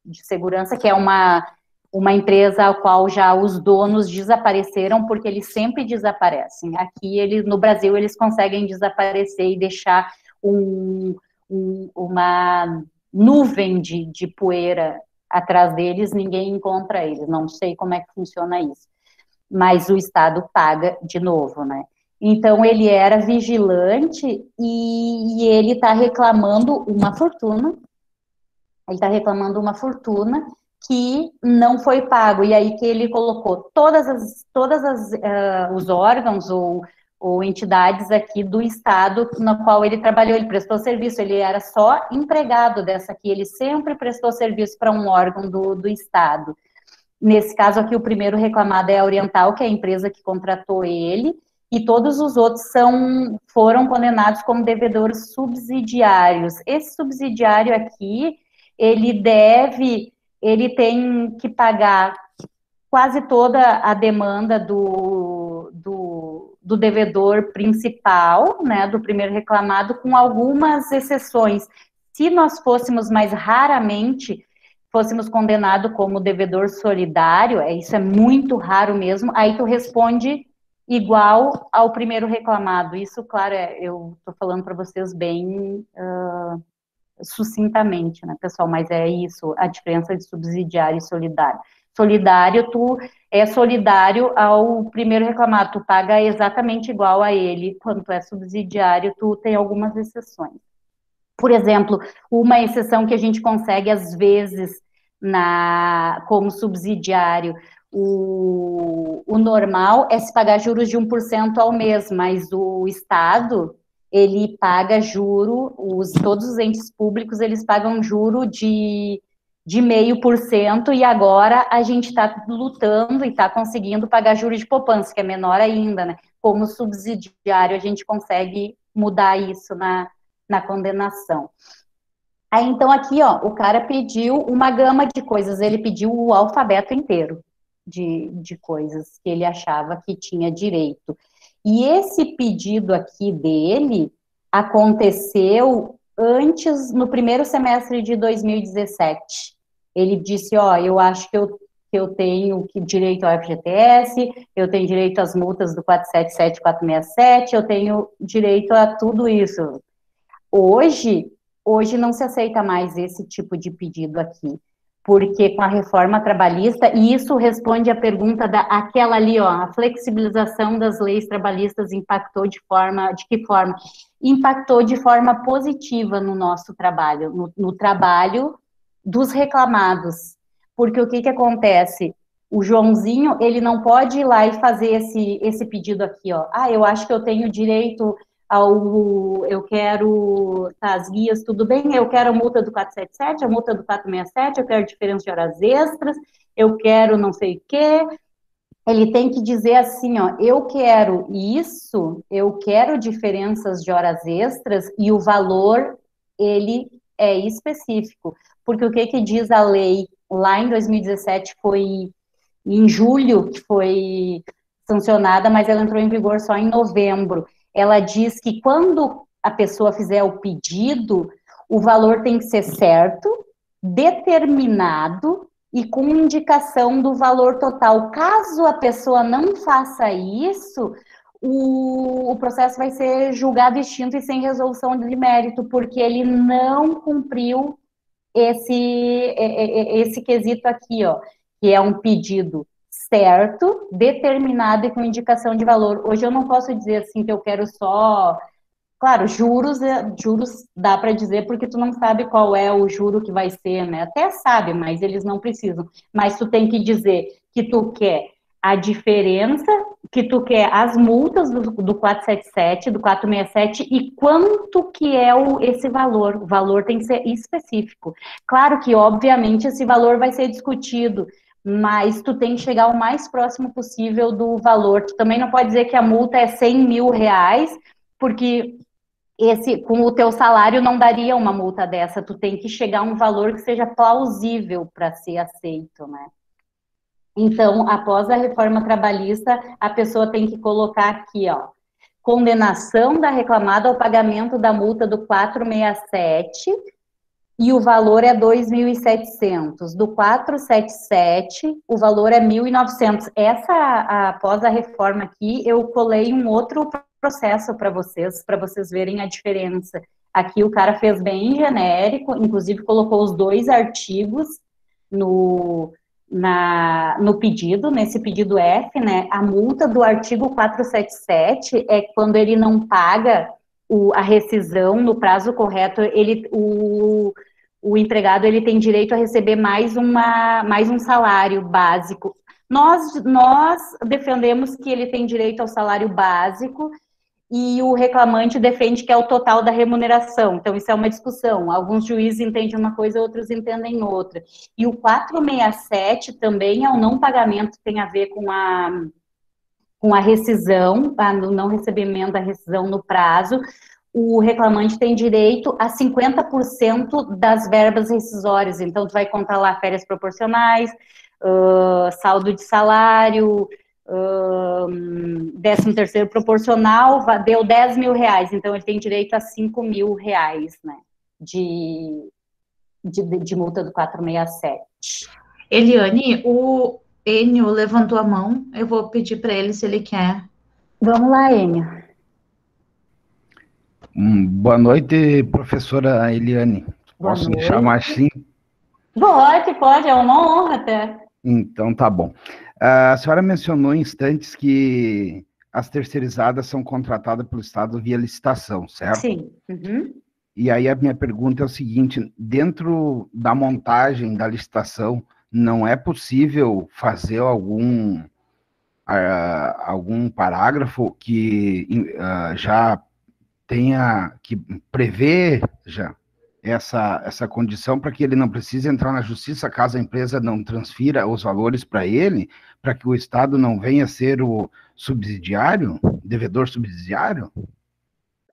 S1: de segurança, que é uma empresa a qual já os donos desapareceram, porque eles sempre desaparecem. Aqui, no Brasil, eles conseguem desaparecer e deixar uma nuvem de poeira atrás deles, ninguém encontra eles. Não sei como é que funciona isso. Mas o Estado paga de novo, né? Então, ele era vigilante e ele está reclamando uma fortuna. Ele está reclamando uma fortuna que não foi pago. E aí que ele colocou todas os órgãos ou entidades aqui do Estado no qual ele trabalhou. Ele prestou serviço, ele era só empregado dessa aqui. Ele sempre prestou serviço para um órgão do Estado. Nesse caso aqui, o primeiro reclamado é a Oriental, que é a empresa que contratou ele, e todos os outros foram condenados como devedores subsidiários. Esse subsidiário aqui, ele tem que pagar quase toda a demanda do devedor principal, né, do primeiro reclamado, com algumas exceções. Se nós fôssemos mais raramente fôssemos condenados como devedor solidário, isso é muito raro mesmo, aí tu responde igual ao primeiro reclamado. Isso, claro, eu estou falando para vocês bem sucintamente, né, pessoal, mas é isso, a diferença de subsidiário e solidário. Solidário, tu é solidário ao primeiro reclamado, tu paga exatamente igual a ele. Quando tu é subsidiário, tu tem algumas exceções. Por exemplo, uma exceção que a gente consegue, às vezes, como subsidiário, o normal é se pagar juros de 1% ao mês, mas o Estado, ele paga juro, todos os entes públicos, eles pagam juro de 0,5%, e agora a gente está lutando e está conseguindo pagar juros de poupança, que é menor ainda, né? Como subsidiário, a gente consegue mudar isso na condenação. Aí, então, aqui, ó, o cara pediu uma gama de coisas, ele pediu o alfabeto inteiro de coisas que ele achava que tinha direito. E esse pedido aqui dele aconteceu no primeiro semestre de 2017. Ele disse, ó, eu acho que eu tenho direito ao FGTS, eu tenho direito às multas do 477 e 467, eu tenho direito a tudo isso. Hoje não se aceita mais esse tipo de pedido aqui, porque com a reforma trabalhista, e isso responde à pergunta aquela ali, ó, a flexibilização das leis trabalhistas impactou de que forma? Impactou de forma positiva no nosso trabalho, no trabalho dos reclamados, porque o que acontece? O Joãozinho, ele não pode ir lá e fazer esse pedido aqui, ó, eu acho que eu tenho direito eu quero as guias, tudo bem, eu quero a multa do 477, a multa do 467, eu quero diferença de horas extras, eu quero não sei o quê. Ele tem que dizer assim, ó, eu quero isso, eu quero diferenças de horas extras, e o valor, ele é específico, porque o que diz a lei lá em 2017, foi em julho que foi sancionada, mas ela entrou em vigor só em novembro. Ela diz que quando a pessoa fizer o pedido, o valor tem que ser certo, determinado e com indicação do valor total. Caso a pessoa não faça isso, o processo vai ser julgado extinto e sem resolução de mérito, porque ele não cumpriu esse quesito aqui, ó, que é um pedido certo, determinado e com indicação de valor. Hoje eu não posso dizer assim que eu quero só. Claro, juros dá para dizer porque tu não sabe qual é o juro que vai ser, né? Até sabe, mas eles não precisam. Mas tu tem que dizer que tu quer a diferença, que tu quer as multas do 477, do 467 e quanto que é esse valor. O valor tem que ser específico. Claro que, obviamente, esse valor vai ser discutido, mas tu tem que chegar o mais próximo possível do valor. Tu também não pode dizer que a multa é 100 mil reais, porque com o teu salário não daria uma multa dessa, tu tem que chegar a um valor que seja plausível para ser aceito, né? Então, após a reforma trabalhista, a pessoa tem que colocar aqui, ó, condenação da reclamada ao pagamento da multa do 467, e o valor é 2.700. Do 477, o valor é 1.900. Após a reforma aqui, eu colei um outro processo para vocês verem a diferença. Aqui o cara fez bem genérico, inclusive colocou os 2 artigos no pedido, nesse pedido F, né? A multa do artigo 477 é quando ele não paga a rescisão no prazo correto, o empregado ele tem direito a receber mais um salário básico. Nós defendemos que ele tem direito ao salário básico e o reclamante defende que é o total da remuneração. Então, isso é uma discussão. Alguns juízes entendem uma coisa, outros entendem outra. E o 467 também é o não pagamento, tem a ver com a rescisão, no não recebimento da rescisão no prazo. O reclamante tem direito a 50% das verbas rescisórias. Então, tu vai contar lá férias proporcionais, saldo de salário, 13º proporcional, deu 10 mil reais, então ele tem direito a 5 mil reais, né, de multa do 467.
S3: Eliane, o Enio levantou a mão, eu vou pedir para ele se ele quer.
S1: Vamos lá, Enio.
S2: Boa noite, professora Eliane. Posso me chamar assim?
S1: Pode, é uma honra até.
S2: Então, tá bom. A senhora mencionou em instantes que as terceirizadas são contratadas pelo Estado via licitação, certo?
S1: Sim. Uhum.
S2: E aí a minha pergunta é o seguinte, dentro da montagem da licitação, não é possível fazer algum parágrafo que já tenha, que prevê já essa condição para que ele não precise entrar na justiça caso a empresa não transfira os valores para ele, para que o Estado não venha ser o subsidiário, devedor subsidiário?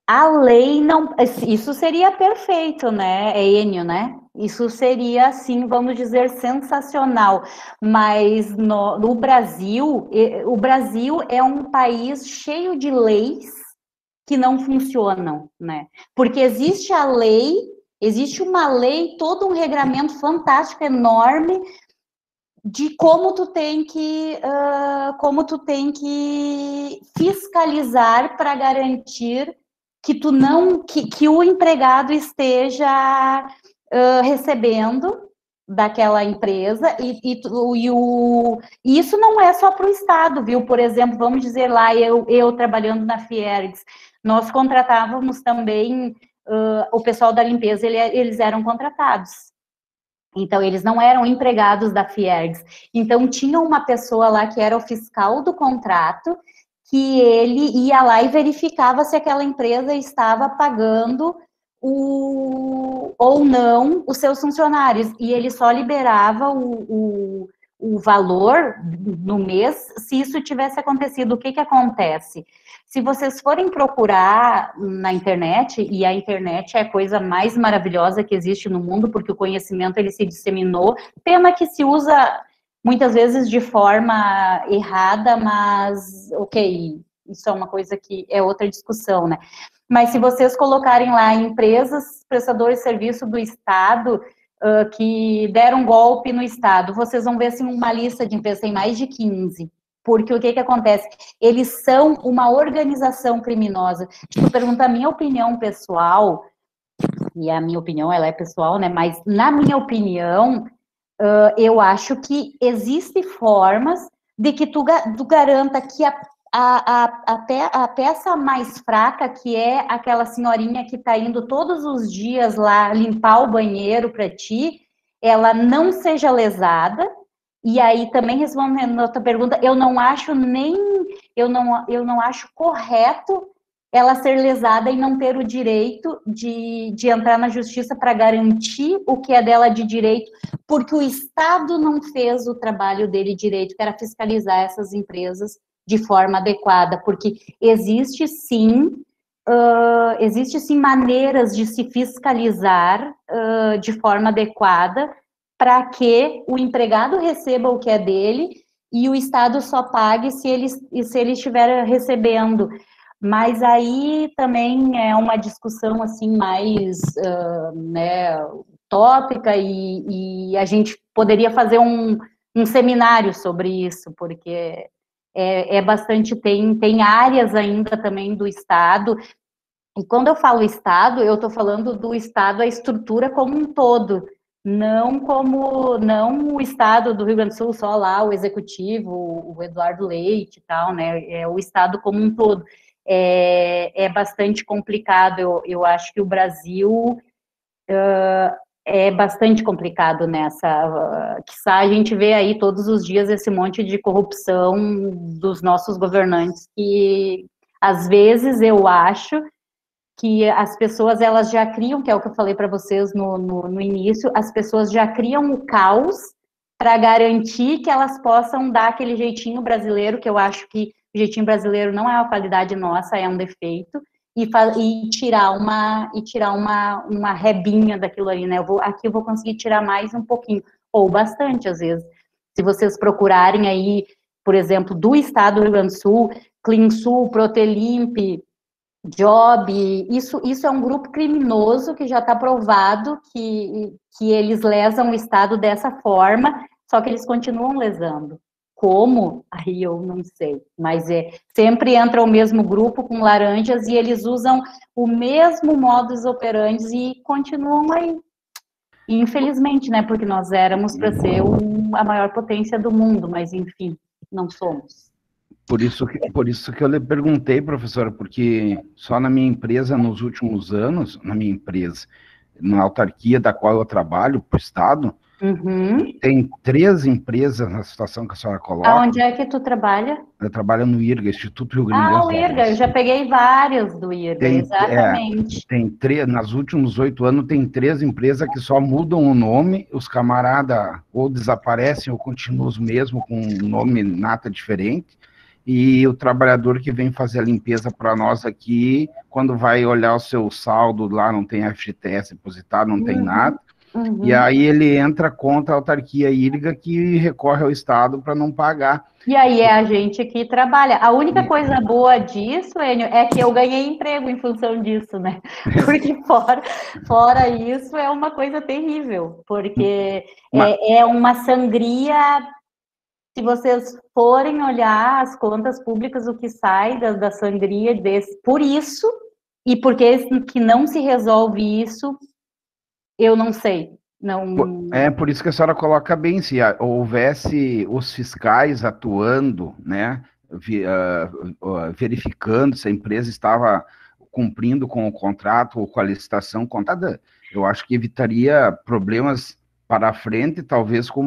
S1: A lei não... Isso seria perfeito, né, Enio, né? Isso seria, assim, vamos dizer, sensacional. Mas no Brasil, o Brasil é um país cheio de leis que não funcionam, né? Porque existe a lei, existe uma lei, todo um regramento fantástico, enorme, de como tu tem que fiscalizar para garantir que que o empregado esteja recebendo daquela empresa, e isso não é só para o Estado, viu? Por exemplo, vamos dizer lá, eu trabalhando na Fiergs, nós contratávamos também o pessoal da limpeza, eles eram contratados. Então, eles não eram empregados da Fiergs. Então, tinha uma pessoa lá que era o fiscal do contrato, que ele ia lá e verificava se aquela empresa estava pagando ou não os seus funcionários. E ele só liberava o valor no mês se isso tivesse acontecido. O que acontece? Se vocês forem procurar na internet, e a internet é a coisa mais maravilhosa que existe no mundo, porque o conhecimento ele se disseminou, pena que se usa muitas vezes de forma errada, mas ok, isso é uma coisa que é outra discussão, né? Mas se vocês colocarem lá empresas, prestadores de serviço do Estado, que deram golpe no Estado, vocês vão ver assim uma lista de empresas, tem mais de 15. Porque o que que acontece? Eles são uma organização criminosa. Se tu pergunta a minha opinião pessoal, e a minha opinião, ela é pessoal, né? Mas, na minha opinião, eu acho que existem formas de que tu garanta que a peça mais fraca, que é aquela senhorinha que está indo todos os dias lá limpar o banheiro para ti, ela não seja lesada. E aí, também respondendo a outra pergunta, eu não acho correto ela ser lesada e não ter o direito de entrar na justiça para garantir o que é dela de direito, porque o Estado não fez o trabalho dele direito, que era fiscalizar essas empresas de forma adequada, porque existe sim maneiras de se fiscalizar de forma adequada para que o empregado receba o que é dele e o Estado só pague se ele estiver recebendo. Mas aí também é uma discussão assim mais né, tópica e a gente poderia fazer um seminário sobre isso, porque bastante, tem áreas ainda também do Estado, e quando eu falo Estado, eu estou falando do Estado, a estrutura como um todo, não o Estado do Rio Grande do Sul, só lá o Executivo, o Eduardo Leite e tal, né, é o Estado como um todo. É bastante complicado, eu acho que o Brasil é bastante complicado nessa, quiçá a gente vê aí todos os dias esse monte de corrupção dos nossos governantes, que às vezes eu acho que as pessoas, elas já criam, que é o que eu falei para vocês no início, as pessoas já criam o caos para garantir que elas possam dar aquele jeitinho brasileiro, que eu acho que o jeitinho brasileiro não é uma qualidade nossa, é um defeito, e tirar uma rebinha daquilo ali, né? Aqui eu vou conseguir tirar mais um pouquinho, ou bastante, às vezes. Se vocês procurarem aí, por exemplo, do estado do Rio Grande do Sul, CleanSul, Protelimp, Job, isso é um grupo criminoso que já está provado que eles lesam o Estado dessa forma, só que eles continuam lesando. Como? Aí eu não sei, mas sempre entra o mesmo grupo com laranjas e eles usam o mesmo modus operandi e continuam aí. E, infelizmente, né, porque nós éramos para ser a maior potência do mundo, mas enfim, não somos.
S2: Por isso que eu lhe perguntei, professora, porque só na minha empresa, nos últimos anos, na autarquia da qual eu trabalho, para o Estado, tem 3 empresas na situação que a senhora coloca.
S1: Aonde é que tu trabalha?
S2: Eu trabalho no IRGA, Instituto Rio Grandense.
S1: O IRGA, eu já peguei vários do IRGA, exatamente.
S2: Nos últimos 8 anos, tem 3 empresas que só mudam o nome, os camaradas ou desaparecem ou continuam os mesmos, com um nome nada diferente. E o trabalhador que vem fazer a limpeza para nós aqui, quando vai olhar o seu saldo lá, não tem FGTS depositado, não tem nada, e aí ele entra contra a autarquia IRGA, que recorre ao Estado para não pagar.
S1: E aí é a gente que trabalha. A única coisa boa disso, Enio, é que eu ganhei emprego em função disso, né? Porque fora isso é uma coisa terrível, porque é uma sangria. Se vocês forem olhar as contas públicas, o que sai da sangria por isso, e porque que não se resolve isso, eu não sei. Não...
S2: É por isso que a senhora coloca bem, se houvesse os fiscais atuando, né, verificando se a empresa estava cumprindo com o contrato ou com a licitação contada, eu acho que evitaria problemas para a frente, talvez com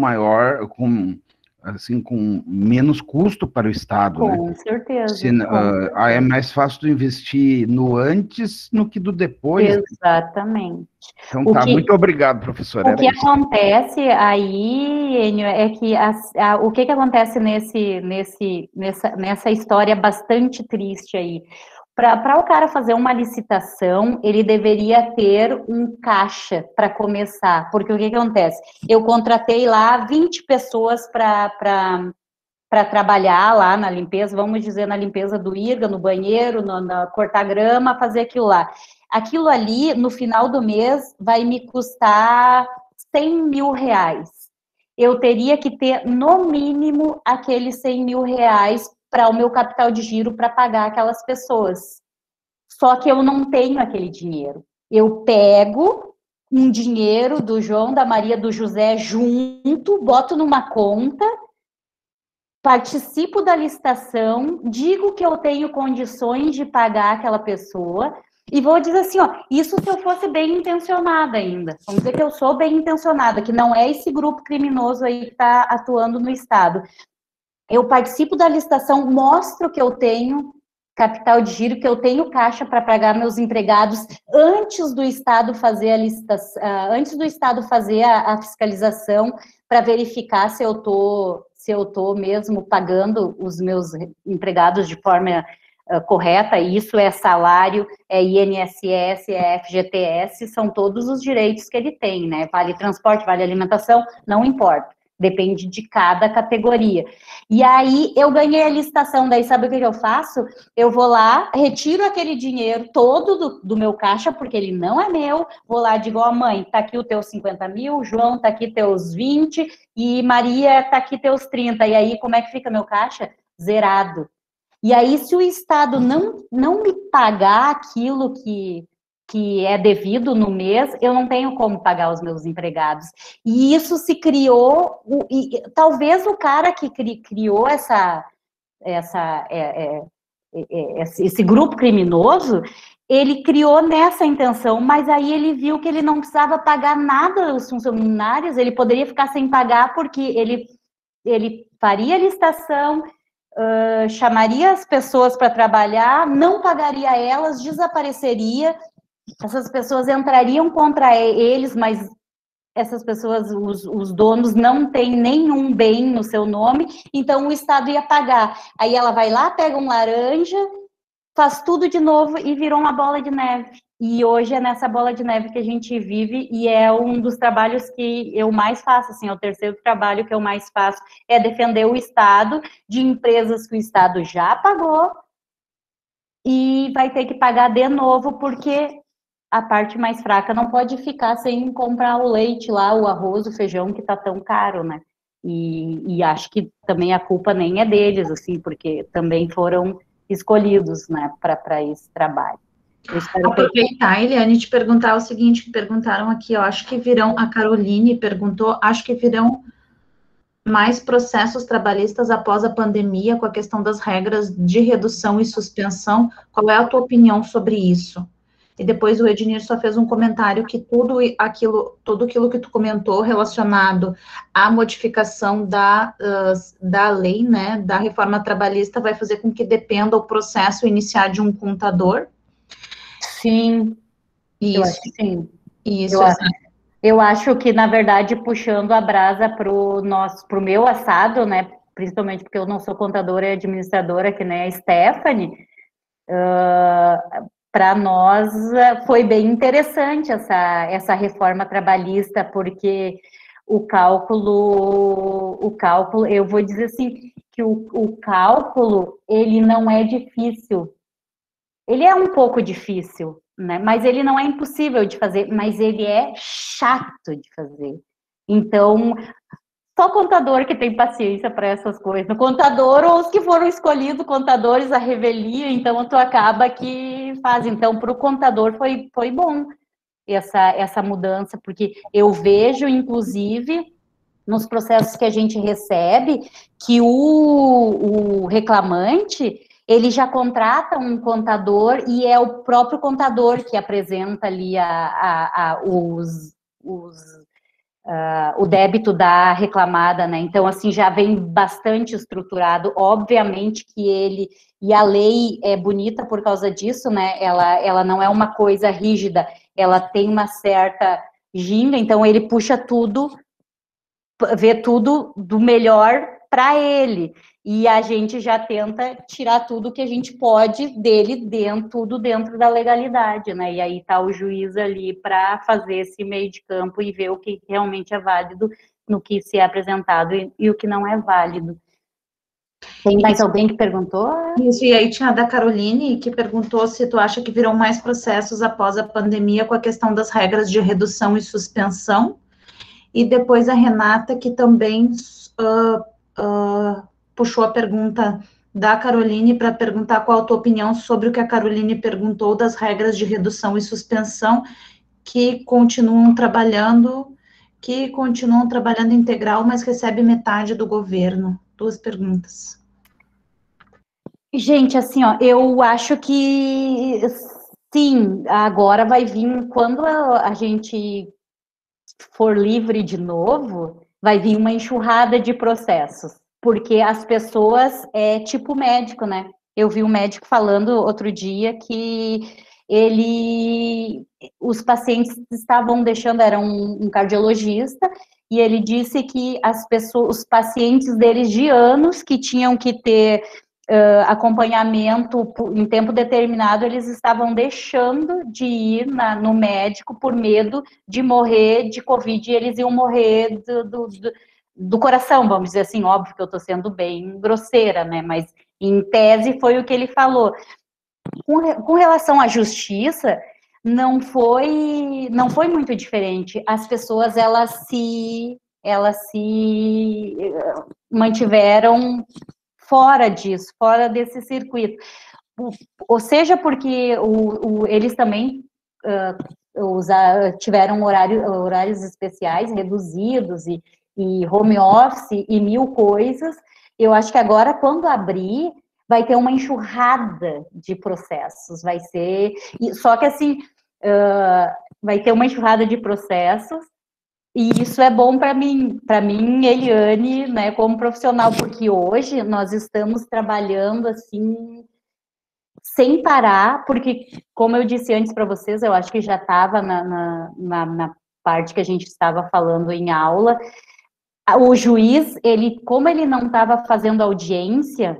S2: menos custo para o Estado,
S1: com
S2: né?
S1: Certeza.
S2: É mais fácil investir no antes do que do depois.
S1: Exatamente.
S2: Então muito obrigado, professora.
S1: O que acontece aí, Enio, é que o que acontece nessa história bastante triste aí? Para o cara fazer uma licitação, ele deveria ter um caixa para começar, porque o que acontece? Eu contratei lá 20 pessoas para trabalhar lá na limpeza, vamos dizer, na limpeza do IRGA, no banheiro, na cortar grama, fazer aquilo lá. Aquilo ali, no final do mês, vai me custar R$100 mil. eu teria que ter, no mínimo, aqueles 100 mil reais para o meu capital de giro para pagar aquelas pessoas. Só que eu não tenho aquele dinheiro. Eu pego um dinheiro do João, da Maria, do José junto, boto numa conta, participo da licitação, digo que eu tenho condições de pagar aquela pessoa e vou dizer assim, ó, isso se eu fosse bem intencionada ainda. Vamos dizer que eu sou bem intencionada, que não é esse grupo criminoso aí que está atuando no Estado. Eu participo da licitação, mostro que eu tenho capital de giro, que eu tenho caixa para pagar meus empregados antes do Estado fazer a licitação, antes do Estado fazer a fiscalização para verificar se eu tô mesmo pagando os meus empregados de forma correta. Isso é salário, é INSS, é FGTS, são todos os direitos que ele tem, né? Vale transporte, vale alimentação, não importa. Depende de cada categoria. E aí, eu ganhei a licitação, daí sabe o que eu faço? Eu vou lá, retiro aquele dinheiro todo do meu caixa, porque ele não é meu, vou lá, digo, ó, mãe, tá aqui o teu 50 mil, João, tá aqui teus 20, e Maria, tá aqui teus 30. E aí, como é que fica meu caixa? Zerado. E aí, se o Estado não me pagar aquilo que é devido no mês, eu não tenho como pagar os meus empregados. E isso se criou, talvez o cara que criou esse grupo criminoso, ele criou nessa intenção, mas aí ele viu que ele não precisava pagar nada aos funcionários, ele poderia ficar sem pagar porque ele faria a licitação, chamaria as pessoas para trabalhar, não pagaria elas, desapareceria. Essas pessoas entrariam contra eles, mas essas pessoas, os donos, não têm nenhum bem no seu nome, então o Estado ia pagar. Aí ela vai lá, pega um laranja, faz tudo de novo e virou uma bola de neve. E hoje é nessa bola de neve que a gente vive e é um dos trabalhos que eu mais faço, assim, é o terceiro trabalho que eu mais faço, é defender o Estado de empresas que o Estado já pagou e vai ter que pagar de novo, porque a parte mais fraca não pode ficar sem comprar o leite lá, o arroz, o feijão, que tá tão caro, né? E acho que também a culpa nem é deles, assim, porque também foram escolhidos, né, para esse trabalho.
S3: Aproveitar, Eliane, te perguntar o seguinte, que perguntaram aqui, eu acho que virão, a Caroline perguntou, acho que virão mais processos trabalhistas após a pandemia com a questão das regras de redução e suspensão. Qual é a tua opinião sobre isso? E depois o Ednir só fez um comentário que tudo aquilo que tu comentou relacionado à modificação da lei, né, da reforma trabalhista, vai fazer com que dependa o processo iniciar de um contador?
S1: Sim,
S3: isso.
S1: Eu acho que sim.
S3: Isso,
S1: eu acho que, na verdade, puxando a brasa pro meu assado, né, principalmente porque eu não sou contadora e administradora, que nem a Stephanie, para nós foi bem interessante essa reforma trabalhista, porque o cálculo, eu vou dizer assim, que o cálculo, ele não é difícil. Ele é um pouco difícil, né? Mas ele não é impossível de fazer, mas ele é chato de fazer. Então, só contador que tem paciência para essas coisas. O contador ou os que foram escolhidos, contadores, a revelia, então tu acaba que faz. Então, para o contador foi bom essa mudança, porque eu vejo, inclusive, nos processos que a gente recebe, que o reclamante, ele já contrata um contador e é o próprio contador que apresenta ali o débito da reclamada, né? Então, assim, já vem bastante estruturado. Obviamente que e a lei é bonita por causa disso, né? Ela não é uma coisa rígida, ela tem uma certa ginga, então ele puxa tudo, vê tudo do melhor para ele. E a gente já tenta tirar tudo que a gente pode dele, tudo dentro da legalidade, né? E aí está o juiz ali para fazer esse meio de campo e ver o que realmente é válido no que se é apresentado e o que não é válido. Tem mais alguém que perguntou?
S3: Isso, e aí tinha a da Caroline, que perguntou se tu acha que virão mais processos após a pandemia com a questão das regras de redução e suspensão. e depois a Renata, que também puxou a pergunta da Caroline para perguntar qual a tua opinião sobre o que a Caroline perguntou das regras de redução e suspensão que continuam trabalhando integral, mas recebe metade do governo. 2 perguntas.
S1: Gente, assim, ó, eu acho que sim, agora vai vir, quando a gente for livre de novo, vai vir uma enxurrada de processos, porque as pessoas, é tipo médico, né? Eu vi um médico falando outro dia que os pacientes estavam deixando, era um cardiologista, e ele disse que os pacientes deles de anos que tinham que ter acompanhamento em tempo determinado, eles estavam deixando de ir no médico por medo de morrer de Covid, e eles iam morrer do coração, vamos dizer assim, óbvio que eu estou sendo bem grosseira, né, mas em tese foi o que ele falou. Com relação à justiça, não foi muito diferente. As pessoas, elas se mantiveram fora disso, fora desse circuito. Ou seja, porque eles também tiveram horários especiais reduzidos e home office e 1000 coisas. Eu acho que agora, quando abrir, vai ter uma enxurrada de processos, só que assim, vai ter uma enxurrada de processos, e isso é bom para mim, Eliane, né, como profissional, porque hoje nós estamos trabalhando assim, sem parar, porque, como eu disse antes para vocês, eu acho que já estava na parte que a gente estava falando em aula, o juiz, como ele não estava fazendo audiência,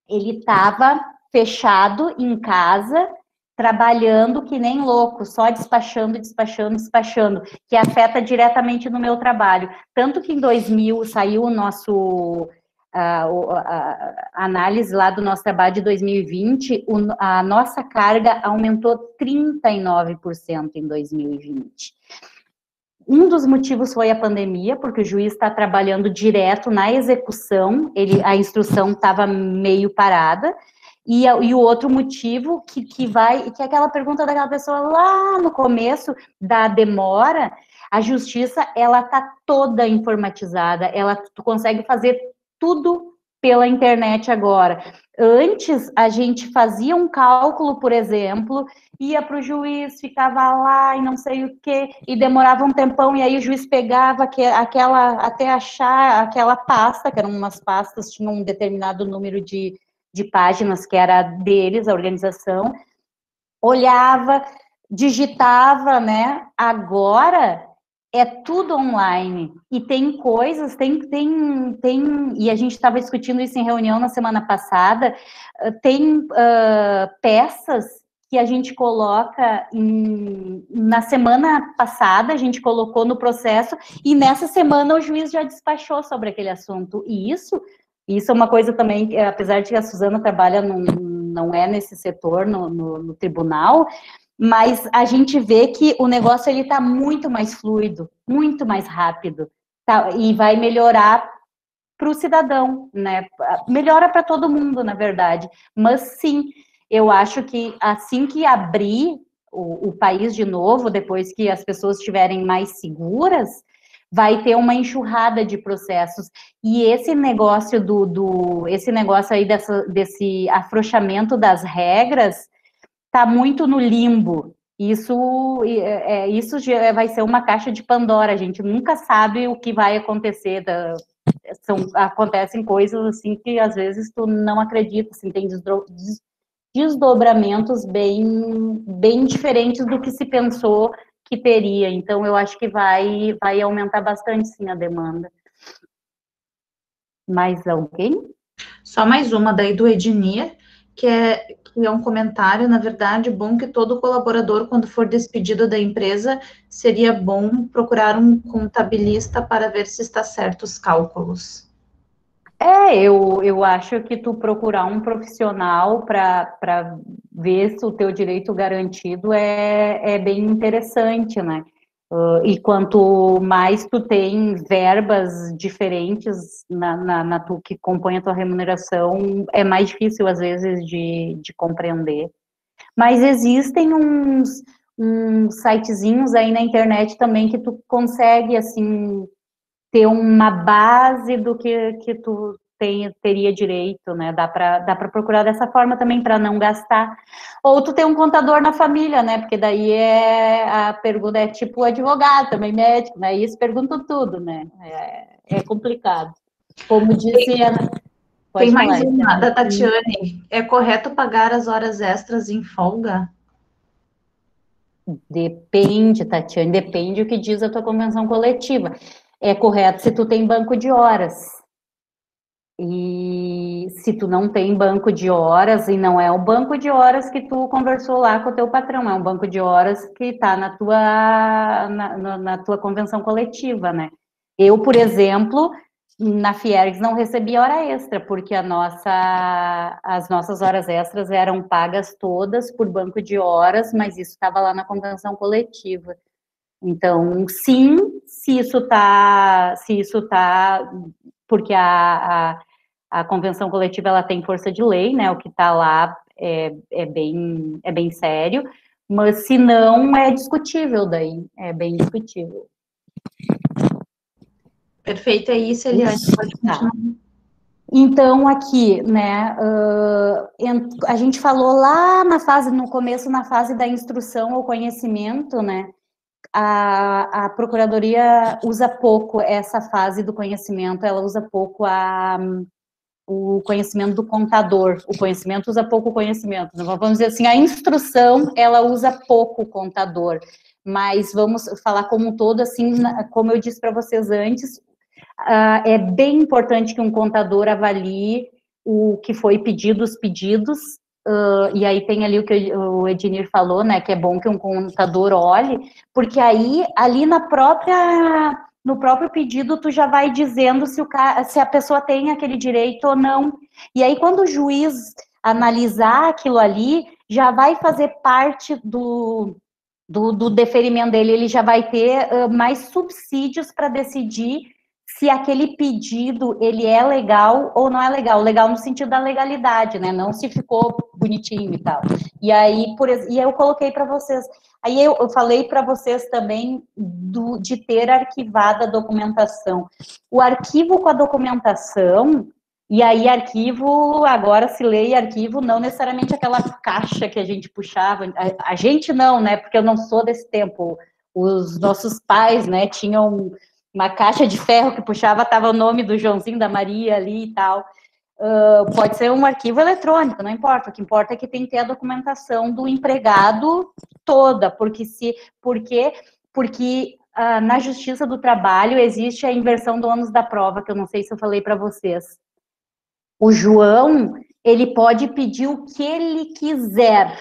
S1: ele estava fechado em casa, trabalhando que nem louco, só despachando, que afeta diretamente no meu trabalho. Tanto que em 2000 saiu o nosso a análise lá do nosso trabalho de 2020, a nossa carga aumentou 39% em 2020. Um dos motivos foi a pandemia, porque o juiz está trabalhando direto na execução, a instrução estava meio parada, e o outro motivo que é aquela pergunta daquela pessoa lá no começo da demora, a justiça, ela está toda informatizada, tu consegue fazer tudo pela internet agora. Antes, a gente fazia um cálculo, por exemplo, ia para o juiz, ficava lá e não sei o quê, e demorava um tempão, e aí o juiz pegava até achar aquela pasta, que eram umas pastas, tinham um determinado número de páginas que era deles, a organização, olhava, digitava, né? Agora é tudo online, e tem coisas, e a gente estava discutindo isso em reunião na semana passada, tem peças que a gente coloca na semana passada, a gente colocou no processo, e nessa semana o juiz já despachou sobre aquele assunto, e isso é uma coisa também, apesar de que a Suzana trabalha, não é nesse setor, no tribunal, mas a gente vê que o negócio ele está muito mais fluido, muito mais rápido, tá? E vai melhorar para o cidadão, né? Melhora para todo mundo, na verdade. Mas sim, eu acho que assim que abrir o país de novo, depois que as pessoas estiverem mais seguras, vai ter uma enxurrada de processos. E esse negócio esse negócio aí desse afrouxamento das regras está muito no limbo. Isso vai ser uma caixa de Pandora, a gente nunca sabe o que vai acontecer. Acontecem coisas assim que às vezes tu não acredita, assim, tem desdobramentos bem diferentes do que se pensou que teria. Então, eu acho que vai aumentar bastante, sim, a demanda. Mais alguém?
S3: Só mais uma daí do Ednir, que é um comentário, na verdade, bom que todo colaborador, quando for despedido da empresa, seria bom procurar um contabilista para ver se está certo os cálculos.
S1: Eu acho que tu procurar um profissional para ver se o teu direito garantido é bem interessante, né? E quanto mais tu tem verbas diferentes que compõem a tua remuneração, é mais difícil, às vezes, de compreender. Mas existem uns sitezinhos aí na internet também que tu consegue, assim, ter uma base do que tu teria direito, né? Dá para procurar dessa forma também para não gastar. Ou tu tem um contador na família, né? Porque daí a pergunta é tipo advogado, também médico, né? Isso perguntam tudo, né? É complicado. Como disse Ana.
S3: Tem mais uma da Tatiane. É correto pagar as horas extras em folga?
S1: Depende, Tatiane, depende do que diz a tua convenção coletiva. É correto se tu tem banco de horas. E se tu não tem banco de horas, e não é o banco de horas que tu conversou lá com o teu patrão, é um banco de horas que está na tua convenção coletiva, né? Eu, por exemplo, na Fiergs não recebi hora extra, porque as nossas horas extras eram pagas todas por banco de horas, mas isso estava lá na convenção coletiva. Então, sim, se isso tá, porque a convenção coletiva ela tem força de lei, né? O que está lá é bem sério, mas se não, é discutível daí, é bem discutível.
S3: Perfeito, é isso, Eliane, pode continuar.
S1: Então, aqui, né, a gente falou lá no começo, na fase da instrução ao conhecimento, né, a Procuradoria usa pouco essa fase do conhecimento, ela usa pouco o conhecimento do contador, o conhecimento usa pouco o conhecimento, vamos dizer assim, a instrução, ela usa pouco o contador, mas vamos falar como um todo, assim, como eu disse para vocês antes, é bem importante que um contador avalie o que foi pedido, os pedidos, e aí tem ali o que o Ednir falou, né, que é bom que um contador olhe, porque aí, ali no próprio pedido, tu já vai dizendo se a pessoa tem aquele direito ou não, e aí quando o juiz analisar aquilo ali, já vai fazer parte do deferimento dele, ele já vai ter mais subsídios para decidir se aquele pedido, ele é legal ou não é legal no sentido da legalidade, né, não se ficou bonitinho e tal, e aí, eu coloquei para vocês, aí eu falei para vocês também de ter arquivado a documentação, o arquivo com a documentação, e aí arquivo, agora se lê arquivo, não necessariamente aquela caixa que a gente puxava, a gente não, né, porque eu não sou desse tempo, os nossos pais, né, tinham uma caixa de ferro que puxava, estava o nome do Joãozinho, da Maria ali e tal. Pode ser um arquivo eletrônico, não importa. O que importa é que tem que ter a documentação do empregado toda, porque na Justiça do Trabalho existe a inversão do ônus da prova, que eu não sei se eu falei para vocês. O João, ele pode pedir o que ele quiser.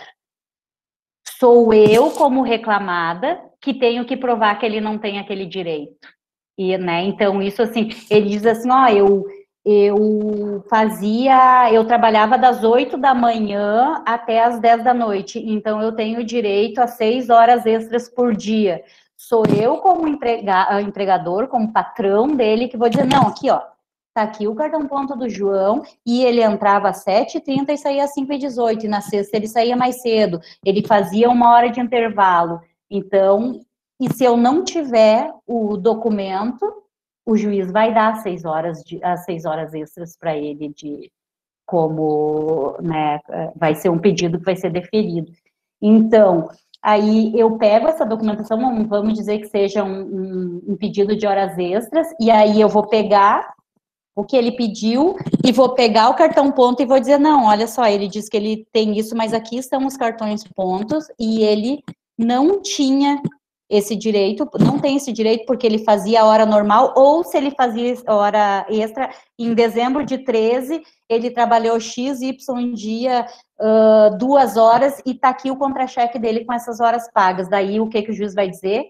S1: Sou eu, como reclamada, que tenho que provar que ele não tem aquele direito. E, né, então, isso assim, ele diz assim, ó, eu trabalhava das 8 da manhã até as 10 da noite, então eu tenho direito a 6 horas extras por dia. Sou eu, como empregador, como patrão dele, que vou dizer, não, aqui, ó, tá aqui o cartão ponto do João, e ele entrava às 7h30 e saía às 5h18, e na sexta ele saía mais cedo, ele fazia 1 hora de intervalo, então... E se eu não tiver o documento, o juiz vai dar as 6 horas extras para ele né, vai ser um pedido que vai ser deferido. Então, aí eu pego essa documentação, vamos dizer que seja um pedido de horas extras, e aí eu vou pegar o que ele pediu e vou pegar o cartão ponto e vou dizer, não, olha só, ele diz que ele tem isso, mas aqui estão os cartões pontos, e ele não tinha esse direito, não tem esse direito porque ele fazia a hora normal, ou se ele fazia hora extra, em dezembro de 13, ele trabalhou X, Y dia, 2 horas, e tá aqui o contra-cheque dele com essas horas pagas. Daí, o que o juiz vai dizer?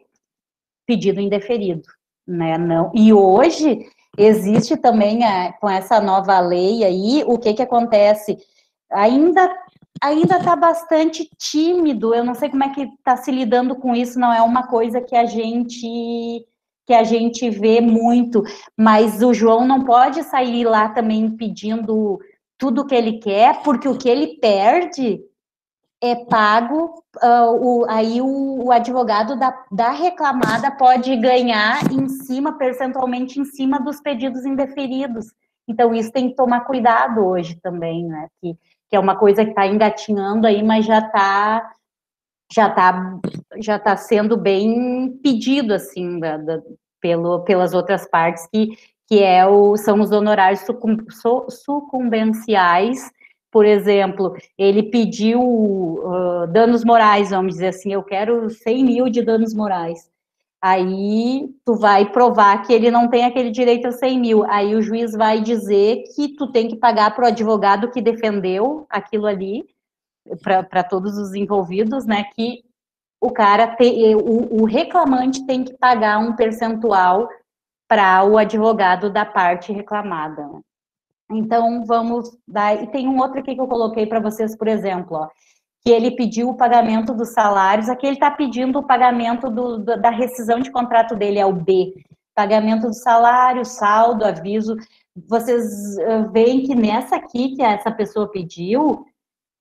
S1: Pedido indeferido, né? Não. E hoje, existe também, com essa nova lei aí, o que acontece? Ainda ainda está bastante tímido, eu não sei como é que está se lidando com isso, não é uma coisa que a gente vê muito, mas o João não pode sair lá também pedindo tudo o que ele quer, porque o que ele perde é pago, aí o advogado da reclamada pode ganhar em cima, percentualmente em cima dos pedidos indeferidos. Então, isso tem que tomar cuidado hoje também, né? Que é uma coisa que está engatinhando aí, mas já tá sendo bem pedido, assim, pelas outras partes, são os honorários sucumbenciais. Por exemplo, ele pediu danos morais, vamos dizer assim, eu quero 100 mil de danos morais. Aí tu vai provar que ele não tem aquele direito a 100 mil. Aí o juiz vai dizer que tu tem que pagar para o advogado que defendeu aquilo ali, para todos os envolvidos, né, que o reclamante tem que pagar um percentual para o advogado da parte reclamada, né? Então, vamos dar... E tem um outro aqui que eu coloquei para vocês, por exemplo, ó, que ele pediu o pagamento dos salários, aqui ele está pedindo o pagamento da rescisão de contrato dele, é o B, pagamento do salário, saldo, aviso. Vocês veem que nessa aqui, que essa pessoa pediu,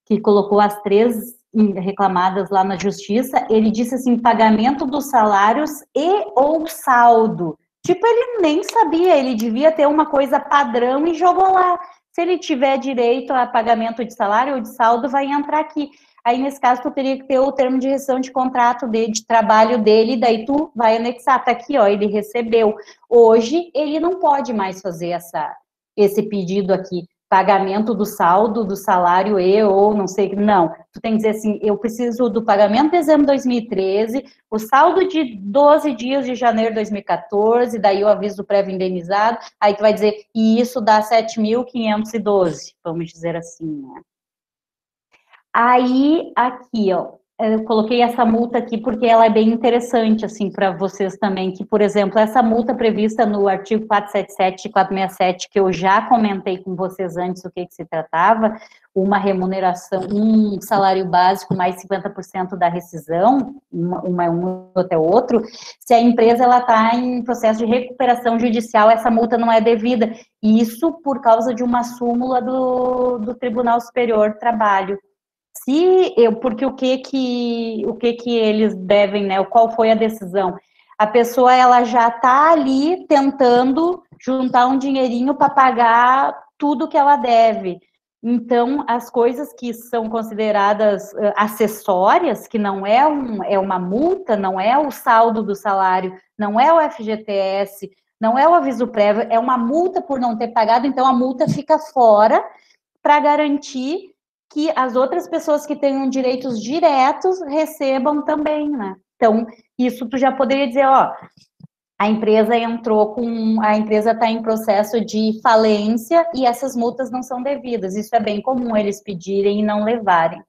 S1: que colocou as 3 reclamadas lá na justiça, ele disse assim, pagamento dos salários e ou saldo. Tipo, ele nem sabia, ele devia ter uma coisa padrão e jogou lá. Se ele tiver direito a pagamento de salário ou de saldo, vai entrar aqui. Aí, nesse caso, tu teria que ter o termo de rescisão de contrato dele, de trabalho dele, daí tu vai anexar, tá aqui, ó, ele recebeu. Hoje, ele não pode mais fazer esse pedido aqui, pagamento do saldo, do salário ou não sei, não. Tu tem que dizer assim, eu preciso do pagamento de dezembro de 2013, o saldo de 12 dias de janeiro de 2014, daí o aviso prévio indenizado, aí tu vai dizer, e isso dá 7.512, vamos dizer assim, né? Aí, aqui, ó, eu coloquei essa multa aqui porque ela é bem interessante, assim, para vocês também, que, por exemplo, essa multa prevista no artigo 477 e 467, que eu já comentei com vocês antes o que se tratava, uma remuneração, um salário básico mais 50% da rescisão, um até outro, se a empresa ela está em processo de recuperação judicial, essa multa não é devida, e isso por causa de uma súmula do Tribunal Superior do Trabalho. Porque o que eles devem, né? Qual foi a decisão? A pessoa ela já está ali tentando juntar um dinheirinho para pagar tudo que ela deve. Então, as coisas que são consideradas acessórias, que não é uma multa, não é o saldo do salário, não é o FGTS, não é o aviso prévio, é uma multa por não ter pagado, então a multa fica fora para garantir que as outras pessoas que tenham direitos diretos recebam também, né? Então, isso tu já poderia dizer, ó, a empresa está em processo de falência e essas multas não são devidas. Isso é bem comum eles pedirem e não levarem.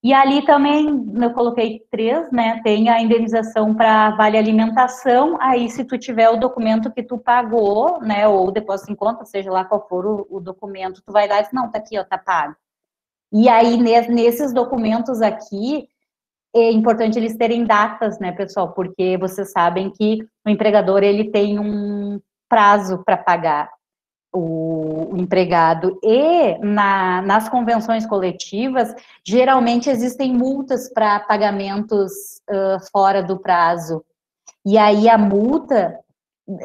S1: E ali também, eu coloquei 3, né, tem a indenização para vale alimentação, aí se tu tiver o documento que tu pagou, né, ou depósito em conta, seja lá qual for o documento, tu vai dar e diz, não, tá aqui, ó, tá pago. E aí, nesses documentos aqui, é importante eles terem datas, né, pessoal, porque vocês sabem que o empregador, ele tem um prazo para pagar o empregado, e nas convenções coletivas, geralmente existem multas para pagamentos fora do prazo, e aí a multa,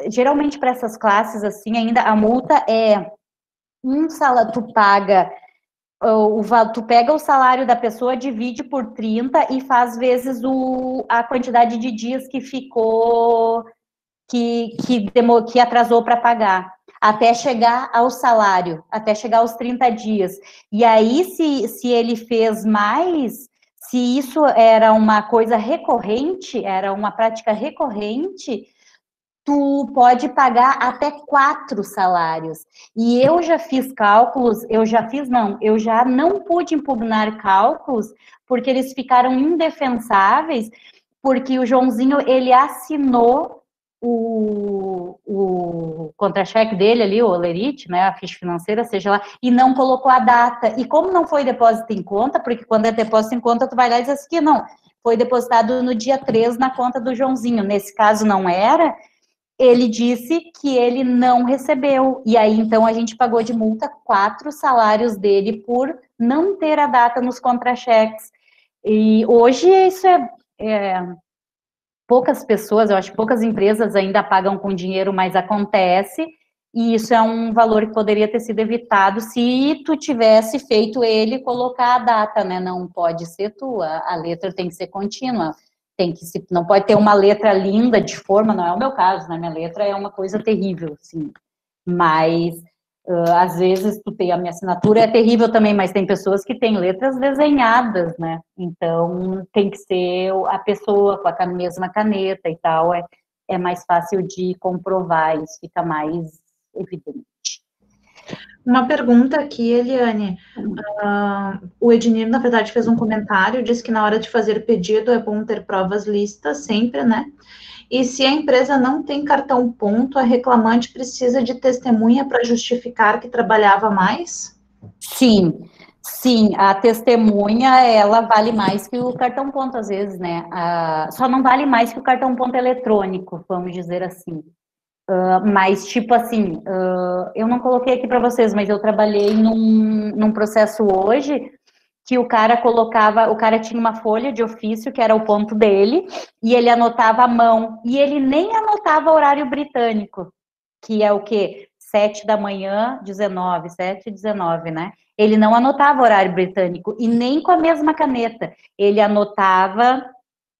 S1: geralmente para essas classes, assim, ainda a multa é tu paga, tu pega o salário da pessoa, divide por 30 e faz vezes a quantidade de dias que ficou, que atrasou para pagar, até chegar ao salário, até chegar aos 30 dias. E aí, se ele fez mais, se isso era uma coisa recorrente, era uma prática recorrente, tu pode pagar até 4 salários. E eu já fiz cálculos, eu já não pude impugnar cálculos, porque eles ficaram indefensáveis, porque o Joãozinho, ele assinou contra-cheque dele ali, o olerite, né, a ficha financeira, seja lá, e não colocou a data. E como não foi depósito em conta, porque quando é depósito em conta, tu vai lá e diz assim, não, foi depositado no dia 3 na conta do Joãozinho. Nesse caso não era, ele disse que ele não recebeu. E aí, então, a gente pagou de multa 4 salários dele por não ter a data nos contra-cheques. E hoje isso poucas pessoas, eu acho que poucas empresas ainda pagam com dinheiro, mas acontece, e isso é um valor que poderia ter sido evitado se tu tivesse feito ele colocar a data, né? Não pode ser tu, a letra tem que ser contínua, não pode ter uma letra linda de forma, não é o meu caso, né? Minha letra é uma coisa terrível, assim, mas às vezes a minha assinatura é terrível também, mas tem pessoas que têm letras desenhadas, né? Então tem que ser a pessoa com a mesma caneta e tal, é mais fácil de comprovar, isso fica mais evidente.
S3: Uma pergunta aqui, Eliane. O Ednir, na verdade, fez um comentário, disse que na hora de fazer pedido é bom ter provas listas, sempre, né? E se a empresa não tem cartão ponto, a reclamante precisa de testemunha para justificar que trabalhava mais?
S1: Sim, a testemunha, ela vale mais que o cartão ponto, às vezes, né? Só não vale mais que o cartão ponto eletrônico, vamos dizer assim. Mas, tipo assim, eu não coloquei aqui para vocês, mas eu trabalhei num processo hoje que o cara tinha uma folha de ofício, que era o ponto dele, e ele anotava à mão, e ele nem anotava horário britânico, que é o quê? 7 da manhã, 19, 7 e 19, né? Ele não anotava horário britânico, e nem com a mesma caneta, ele anotava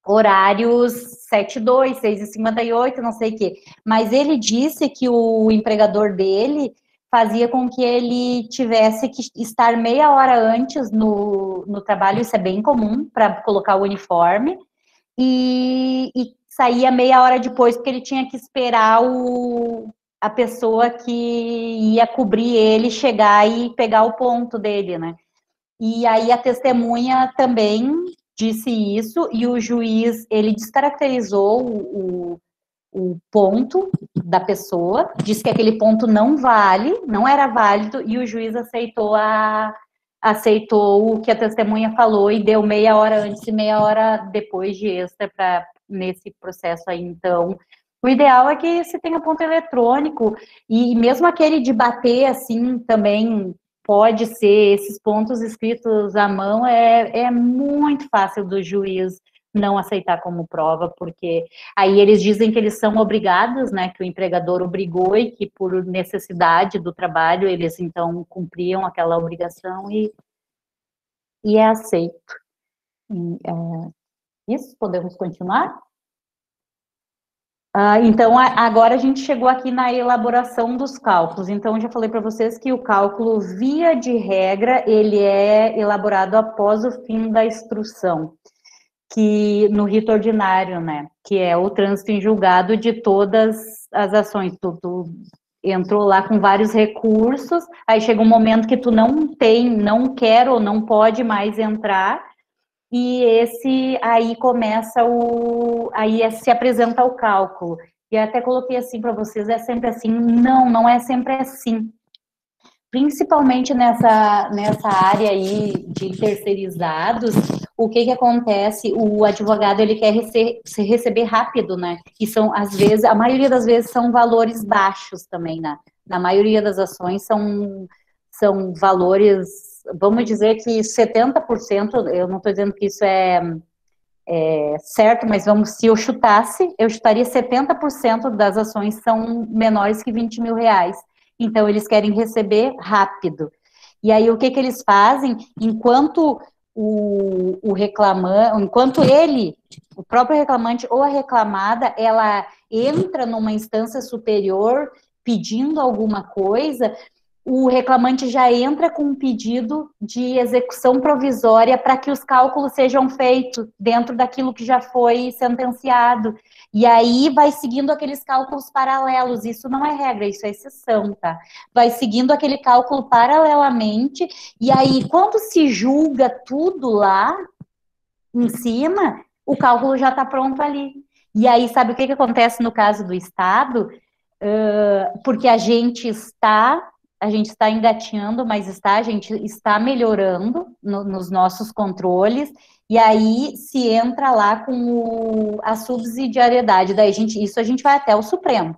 S1: horários 7:02, 6:58, não sei o quê. Mas ele disse que o empregador dele fazia com que ele tivesse que estar meia hora antes no trabalho, isso é bem comum, para colocar o uniforme, e saía meia hora depois, porque ele tinha que esperar a pessoa que ia cobrir ele chegar e pegar o ponto dele, né? E aí a testemunha também disse isso, e o juiz, ele descaracterizou o ponto da pessoa, disse que aquele ponto não era válido, e o juiz aceitou o que a testemunha falou e deu meia hora antes e meia hora depois de extra nesse processo aí. Então, o ideal é que se tenha ponto eletrônico, e mesmo aquele de bater, assim, também pode ser, esses pontos escritos à mão, é muito fácil do juiz não aceitar como prova, porque aí eles dizem que eles são obrigados, né, que o empregador obrigou e que por necessidade do trabalho eles então cumpriam aquela obrigação e é aceito. Isso, podemos continuar? Então, agora a gente chegou aqui na elaboração dos cálculos. Então, eu já falei para vocês que o cálculo, via de regra, ele é elaborado após o fim da instrução, que no rito ordinário, né, que é o trânsito em julgado de todas as ações. Tu entrou lá com vários recursos, aí chega um momento que tu não quer ou não pode mais entrar, e aí começa aí se apresenta o cálculo. E até coloquei assim para vocês, é sempre assim? Não é sempre assim. Principalmente nessa área aí de terceirizados, o que acontece? O advogado, ele quer receber rápido, né? E às vezes, a maioria das vezes são valores baixos também, né? Na maioria das ações são valores, vamos dizer que 70%, eu não estou dizendo que isso é certo, mas se eu chutaria 70% das ações são menores que 20 mil reais. Então, eles querem receber rápido. E aí, o que eles fazem? Enquanto o próprio reclamante ou a reclamada, ela entra numa instância superior pedindo alguma coisa, o reclamante já entra com um pedido de execução provisória para que os cálculos sejam feitos dentro daquilo que já foi sentenciado. E aí vai seguindo aqueles cálculos paralelos. Isso não é regra, isso é exceção, tá? Vai seguindo aquele cálculo paralelamente, e aí quando se julga tudo lá em cima, o cálculo já está pronto ali. E aí, sabe o que acontece no caso do Estado? porque a gente está engatinhando, mas a gente está melhorando nos nossos controles, e aí se entra lá com a subsidiariedade, daí isso a gente vai até o Supremo,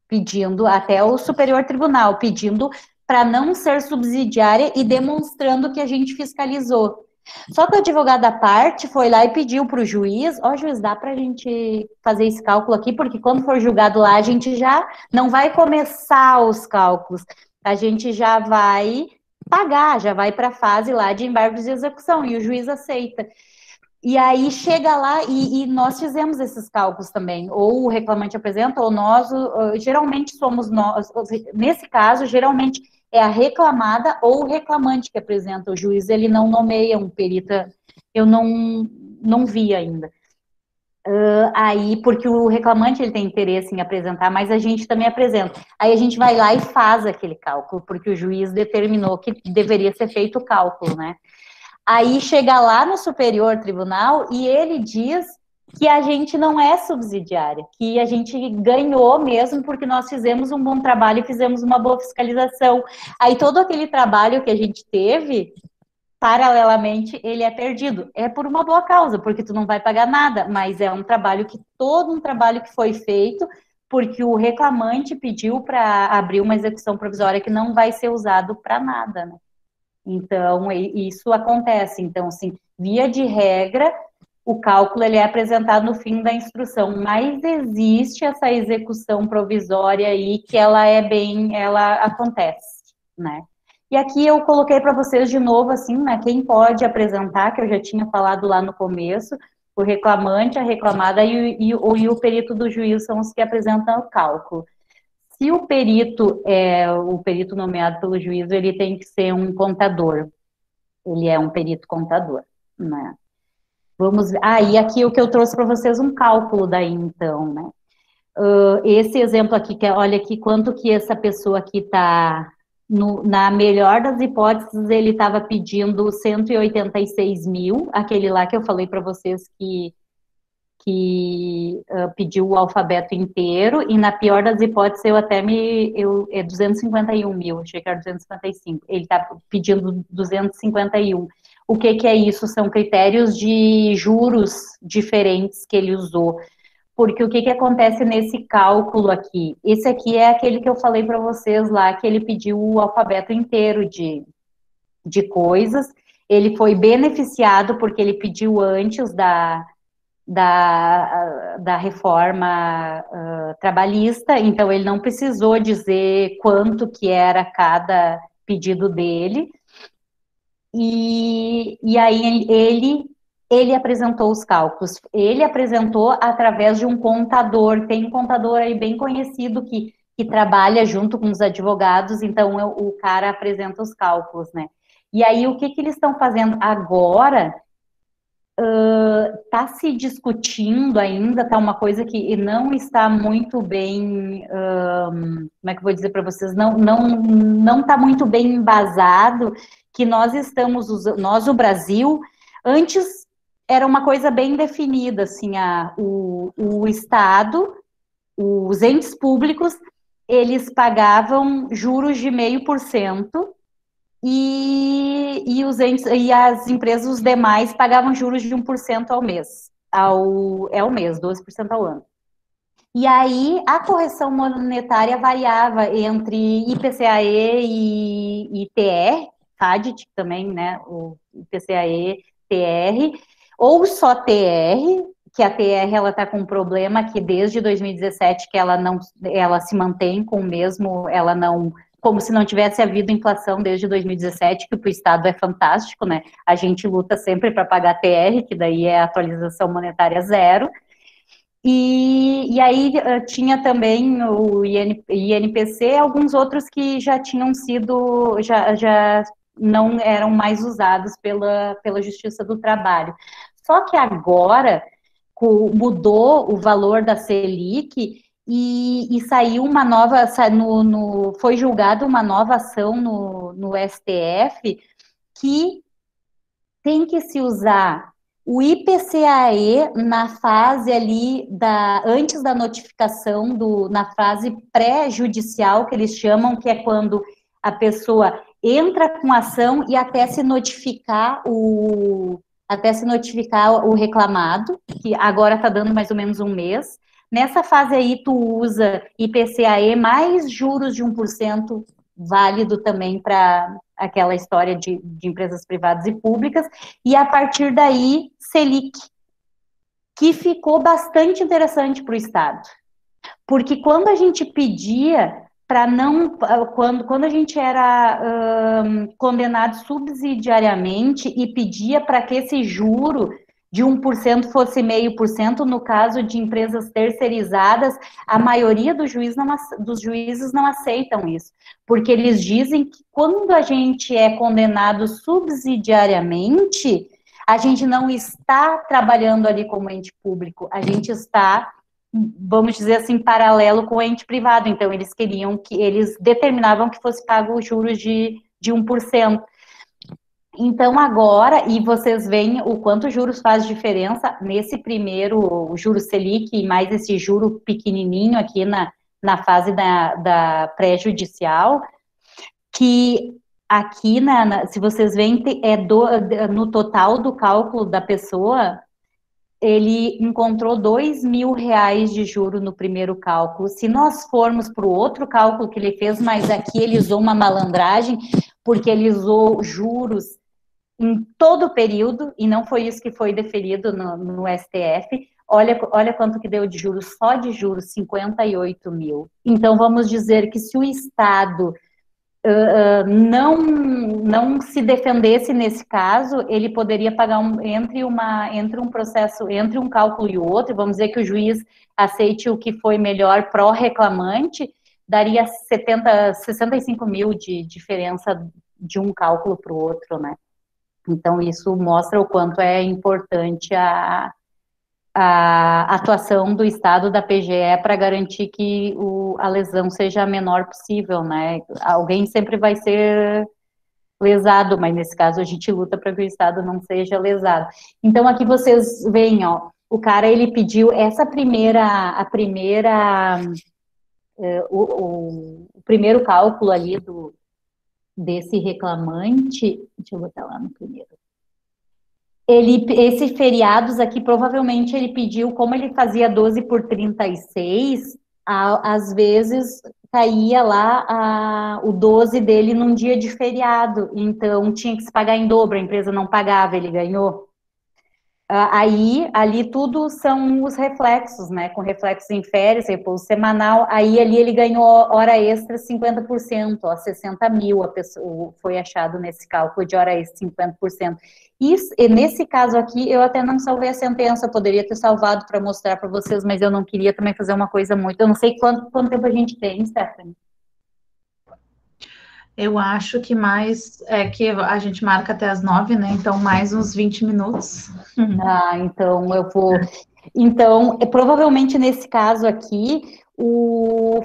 S1: pedindo, até o Superior Tribunal, pedindo para não ser subsidiária e demonstrando que a gente fiscalizou. Só que o advogado da parte foi lá e pediu para o juiz, juiz, dá para a gente fazer esse cálculo aqui, porque quando for julgado lá, a gente já não vai começar os cálculos, a gente já vai pagar, já vai para a fase lá de embargo de execução, e o juiz aceita. E aí chega lá e nós fizemos esses cálculos também, ou o reclamante apresenta, ou nós, geralmente somos nós, nesse caso, geralmente é a reclamada ou o reclamante que apresenta. O juiz, ele não nomeia um perito, eu não vi ainda. Aí, porque o reclamante, ele tem interesse em apresentar, mas a gente também apresenta. Aí a gente vai lá e faz aquele cálculo, porque o juiz determinou que deveria ser feito o cálculo, né? Aí chega lá no Superior Tribunal e ele diz que a gente não é subsidiária, que a gente ganhou mesmo porque nós fizemos um bom trabalho e fizemos uma boa fiscalização. Aí todo aquele trabalho que a gente teve, paralelamente, ele é perdido. É por uma boa causa, porque tu não vai pagar nada, mas é todo um trabalho que foi feito porque o reclamante pediu para abrir uma execução provisória que não vai ser usado para nada, né? Então, isso acontece. Então, assim, via de regra, o cálculo ele é apresentado no fim da instrução, mas existe essa execução provisória aí que ela acontece, né? E aqui eu coloquei para vocês de novo, assim, né, quem pode apresentar, que eu já tinha falado lá no começo, o reclamante, a reclamada e o perito do juiz são os que apresentam o cálculo. Se o perito nomeado pelo juiz, ele tem que ser um contador. Ele é um perito contador, né? Vamos, e aqui o que eu trouxe para vocês um cálculo daí, então, né? Esse exemplo aqui, que olha aqui quanto que essa pessoa aqui está, na melhor das hipóteses, ele estava pedindo 186 mil, aquele lá que eu falei para vocês que pediu o alfabeto inteiro, e na pior das hipóteses, é 251 mil, achei que era 255, ele está pedindo 251. O que é isso? São critérios de juros diferentes que ele usou, porque o que acontece nesse cálculo aqui? Esse aqui é aquele que eu falei para vocês lá, que ele pediu o alfabeto inteiro de coisas, ele foi beneficiado porque ele pediu antes da reforma trabalhista, então ele não precisou dizer quanto que era cada pedido dele, e aí ele apresentou os cálculos, ele apresentou através de um contador, tem um contador aí bem conhecido que trabalha junto com os advogados, então o cara apresenta os cálculos, né? E aí o que eles estão fazendo agora? Está se discutindo ainda, está uma coisa que não está muito bem, como é que eu vou dizer para vocês, não está muito bem embasado, que nós estamos usando, o Brasil, antes era uma coisa bem definida, assim, o Estado, os entes públicos, eles pagavam juros de 0,5%, e as empresas, os demais, pagavam juros de 1% ao mês, ao mês, 12% ao ano. E aí, a correção monetária variava entre IPCAE e TR, FADIT também, né, o IPCAE, TR, ou só TR, que a TR, ela está com um problema que desde 2017 que ela se mantém com o mesmo, ela não... como se não tivesse havido inflação desde 2017, que para o Estado é fantástico, né? A gente luta sempre para pagar TR, que daí é a atualização monetária zero. E aí tinha também o INPC, alguns outros que já tinham sido, já não eram mais usados pela Justiça do Trabalho. Só que agora mudou o valor da Selic, e saiu uma nova, foi julgada uma nova ação no STF, que tem que se usar O IPCAE, na fase ali, antes da notificação, na fase pré-judicial, que eles chamam, que é quando a pessoa entra com ação e até se notificar o reclamado, que agora está dando mais ou menos um mês. Nessa fase aí, tu usa IPCAE mais juros de 1%, válido também para aquela história de empresas privadas e públicas, e a partir daí, Selic, que ficou bastante interessante para o Estado. Porque quando a gente pedia para não... Quando a gente era condenado subsidiariamente e pedia para que esse juro de 1% fosse 0,5%, no caso de empresas terceirizadas, a maioria dos juízes não aceitam isso, porque eles dizem que quando a gente é condenado subsidiariamente, a gente não está trabalhando ali como ente público, a gente está, vamos dizer assim, paralelo com o ente privado. Então, eles determinavam que fosse pago os juros de 1%. Então, agora, e vocês veem o quanto juros faz diferença nesse primeiro juro Selic, e mais esse juro pequenininho aqui na fase da pré-judicial, que aqui, se vocês veem, no total do cálculo da pessoa, ele encontrou R$2.000 de juro no primeiro cálculo. Se nós formos para o outro cálculo que ele fez, mas aqui ele usou uma malandragem, porque ele usou juros em todo o período, e não foi isso que foi deferido no STF, olha quanto que deu de juros, só de juros, 58 mil. Então, vamos dizer que se o Estado não se defendesse nesse caso, ele poderia pagar entre um cálculo e o outro, vamos dizer que o juiz aceite o que foi melhor pró-reclamante, daria 65 mil de diferença de um cálculo para o outro, né? Então, isso mostra o quanto é importante a atuação do Estado, da PGE, para garantir que a lesão seja a menor possível, né? Alguém sempre vai ser lesado, mas nesse caso a gente luta para que o Estado não seja lesado. Então, aqui vocês veem, ó, o cara, ele pediu o primeiro cálculo ali desse reclamante, deixa eu botar lá no primeiro. Esses feriados aqui, provavelmente ele pediu, como ele fazia 12 por 36, às vezes caía lá o 12 dele num dia de feriado, então tinha que se pagar em dobro, a empresa não pagava, ele ganhou. Aí, ali tudo são os reflexos, né, com reflexos em férias, repouso semanal, aí ali ele ganhou hora extra 50%, ó, 60 mil a pessoa, foi achado nesse cálculo de hora extra 50%. Isso, e nesse caso aqui, eu até não salvei a sentença, eu poderia ter salvado para mostrar para vocês, mas eu não queria também fazer uma coisa muito, eu não sei quanto tempo a gente tem, Stephanie.
S3: Eu acho que mais, que a gente marca até as 9, né? Então, mais uns 20 minutos.
S1: Então eu vou... Então, provavelmente nesse caso aqui, o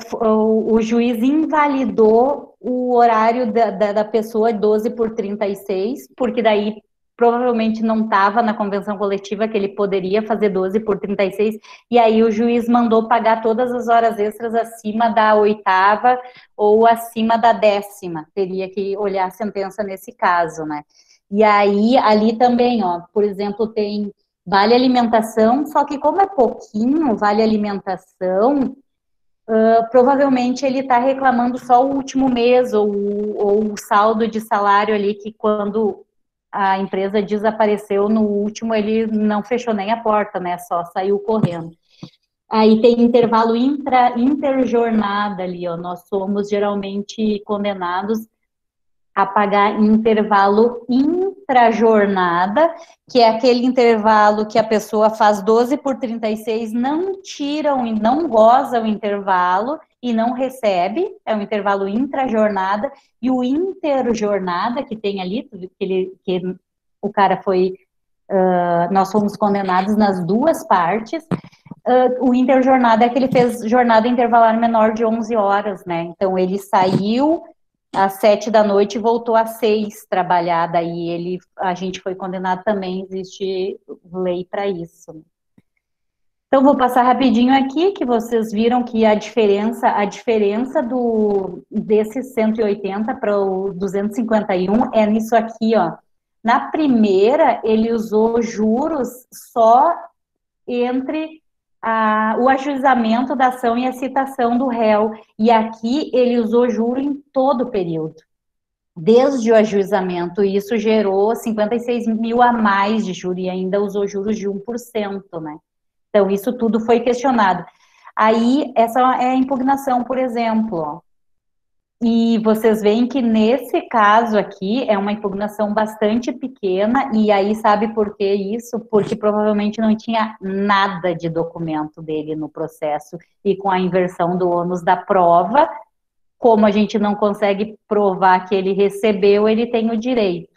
S1: juiz invalidou o horário da pessoa 12 por 36, porque daí provavelmente não estava na convenção coletiva que ele poderia fazer 12 por 36, e aí o juiz mandou pagar todas as horas extras acima da 8ª ou acima da 10ª, teria que olhar a sentença nesse caso, né? E aí, ali também, ó, por exemplo, tem vale alimentação, só que como é pouquinho, vale alimentação, provavelmente ele está reclamando só o último mês, ou o saldo de salário ali, que quando a empresa desapareceu no último, ele não fechou nem a porta, né, só saiu correndo. Aí tem intervalo interjornada ali, ó, nós somos geralmente condenados a pagar intervalo intrajornada, que é aquele intervalo que a pessoa faz 12 por 36, não tiram e não goza o intervalo e não recebe, é um intervalo intrajornada, e o interjornada que tem ali, que o cara foi, nós fomos condenados nas duas partes, o interjornada é que ele fez jornada intervalar menor de 11 horas, né, então ele saiu às 7 da noite e voltou às 6 trabalhar, daí a gente foi condenado também, existe lei para isso. Então, vou passar rapidinho aqui, que vocês viram que a diferença desse 180 para o 251 é nisso aqui, ó. Na primeira, ele usou juros só entre o ajuizamento da ação e a citação do réu. E aqui, ele usou juro em todo o período, desde o ajuizamento. E isso gerou 56 mil a mais de juro, e ainda usou juros de 1%, né? Então, isso tudo foi questionado. Aí, essa é a impugnação, por exemplo, ó. E vocês veem que nesse caso aqui é uma impugnação bastante pequena, e aí sabe por que isso? Porque provavelmente não tinha nada de documento dele no processo, e com a inversão do ônus da prova, como a gente não consegue provar que ele recebeu, ele tem o direito.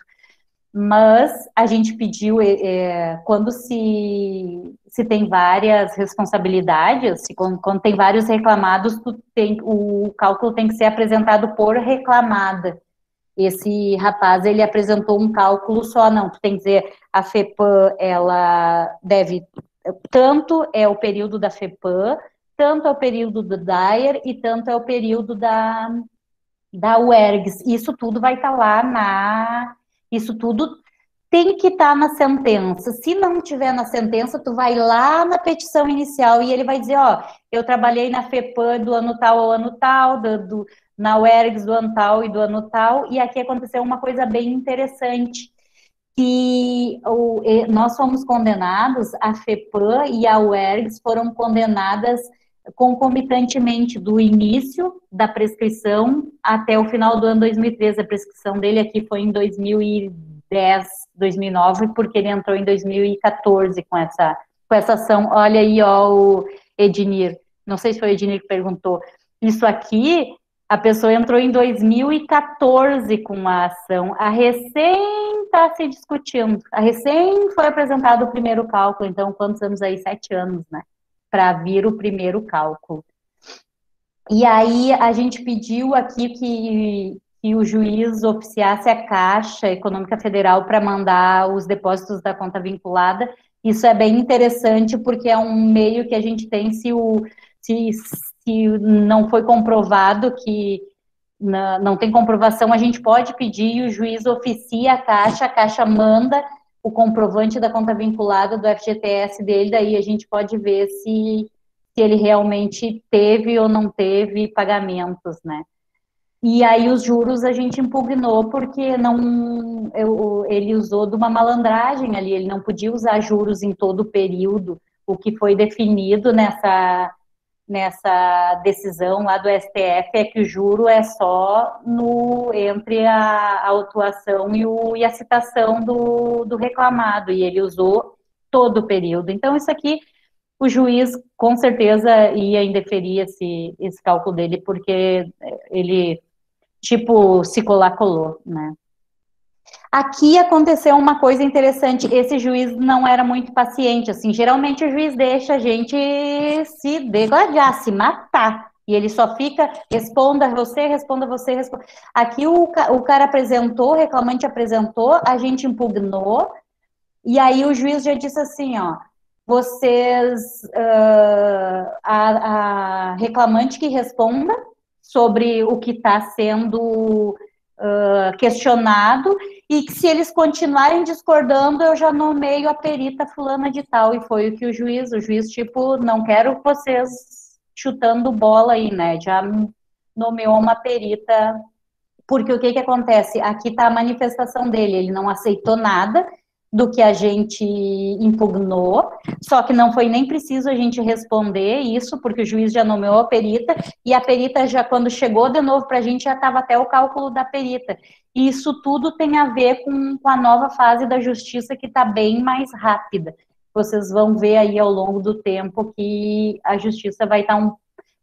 S1: Mas a gente pediu, quando se tem várias responsabilidades, quando tem vários reclamados, o cálculo tem que ser apresentado por reclamada. Esse rapaz, ele apresentou um cálculo só, não, tu tem que dizer, a FEPAM, ela deve, tanto é o período da FEPAM, tanto é o período do DAER e tanto é o período da UERGS. Isso tudo vai estar lá Isso tudo tem que estar na sentença. Se não tiver na sentença, tu vai lá na petição inicial e ele vai dizer, ó, eu trabalhei na FEPAM do ano tal ao ano tal, na UERGS do ano tal e do ano tal, e aqui aconteceu uma coisa bem interessante, que nós fomos condenados, a FEPAM e a UERGS foram condenadas concomitantemente do início da prescrição até o final do ano 2013. A prescrição dele aqui foi em 2010, 2009, porque ele entrou em 2014 com essa ação. Olha aí, ó, o Ednir, não sei se foi o Ednir que perguntou, isso aqui, a pessoa entrou em 2014 com a ação, a recém está se discutindo, a recém foi apresentado o primeiro cálculo, então quantos anos aí? 7 anos, né? Para vir o primeiro cálculo. E aí a gente pediu aqui que o juiz oficiasse a Caixa Econômica Federal para mandar os depósitos da conta vinculada. Isso é bem interessante, porque é um meio que a gente tem, se não foi comprovado que não tem comprovação, a gente pode pedir e o juiz oficia a Caixa manda o comprovante da conta vinculada do FGTS dele, daí a gente pode ver se ele realmente teve ou não teve pagamentos, né? E aí os juros a gente impugnou porque ele usou de uma malandragem ali, ele não podia usar juros em todo o período, o que foi definido nessa decisão lá do STF é que o juro é só entre a autuação e a citação do reclamado, e ele usou todo o período. Então, isso aqui, o juiz com certeza ia indeferir esse cálculo dele, porque ele, tipo, se colar, colou, né? Aqui aconteceu uma coisa interessante, esse juiz não era muito paciente, assim, geralmente o juiz deixa a gente se degladiar, se matar, e ele só fica, responda você. Aqui o cara apresentou, o reclamante apresentou, a gente impugnou, e aí o juiz já disse assim, ó, vocês, a reclamante que responda sobre o que está sendo questionado, e que se eles continuarem discordando, eu já nomeio a perita fulana de tal, e foi o que o juiz, tipo, não quero vocês chutando bola aí, né, já nomeou uma perita, porque o que acontece? Aqui está a manifestação dele, ele não aceitou nada do que a gente impugnou, só que não foi nem preciso a gente responder isso, porque o juiz já nomeou a perita, e a perita já, quando chegou de novo para a gente, já estava até o cálculo da perita. E isso tudo tem a ver com a nova fase da justiça, que está bem mais rápida. Vocês vão ver aí ao longo do tempo que a justiça vai estar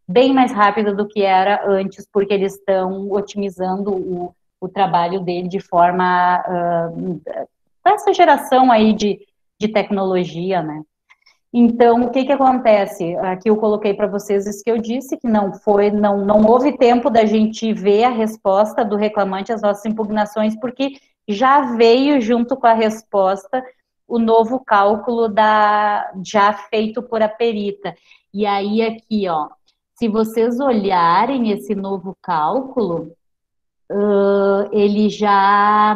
S1: bem mais rápida do que era antes, porque eles estão otimizando o trabalho dele de forma... com essa geração aí de tecnologia, né? Então, o que que acontece? Aqui eu coloquei para vocês isso que eu disse, que não houve tempo da gente ver a resposta do reclamante às nossas impugnações, porque já veio junto com a resposta o novo cálculo já feito por a perita. E aí aqui, ó, se vocês olharem esse novo cálculo, ele já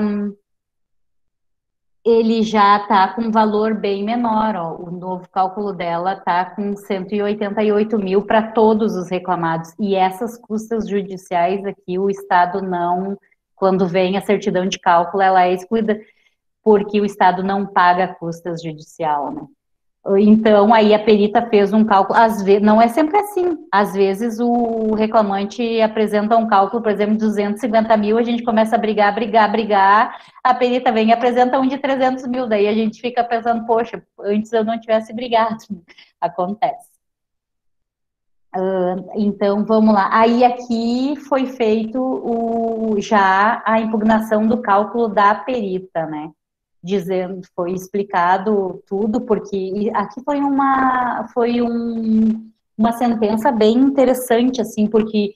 S1: está com um valor bem menor, ó. O novo cálculo dela está com 188 mil para todos os reclamados. E essas custas judiciais aqui, o Estado não, quando vem a certidão de cálculo, ela é excluída, porque o Estado não paga custas judicial, né? Então, aí a perita fez um cálculo, às vezes, não é sempre assim, às vezes o reclamante apresenta um cálculo, por exemplo, de 250 mil, a gente começa a brigar, a perita vem e apresenta um de 300 mil, daí a gente fica pensando, poxa, antes eu não tivesse brigado, acontece. Então, vamos lá, aí aqui foi feito já a impugnação do cálculo da perita, né? Dizendo, foi explicado tudo, porque aqui foi uma sentença bem interessante, assim, porque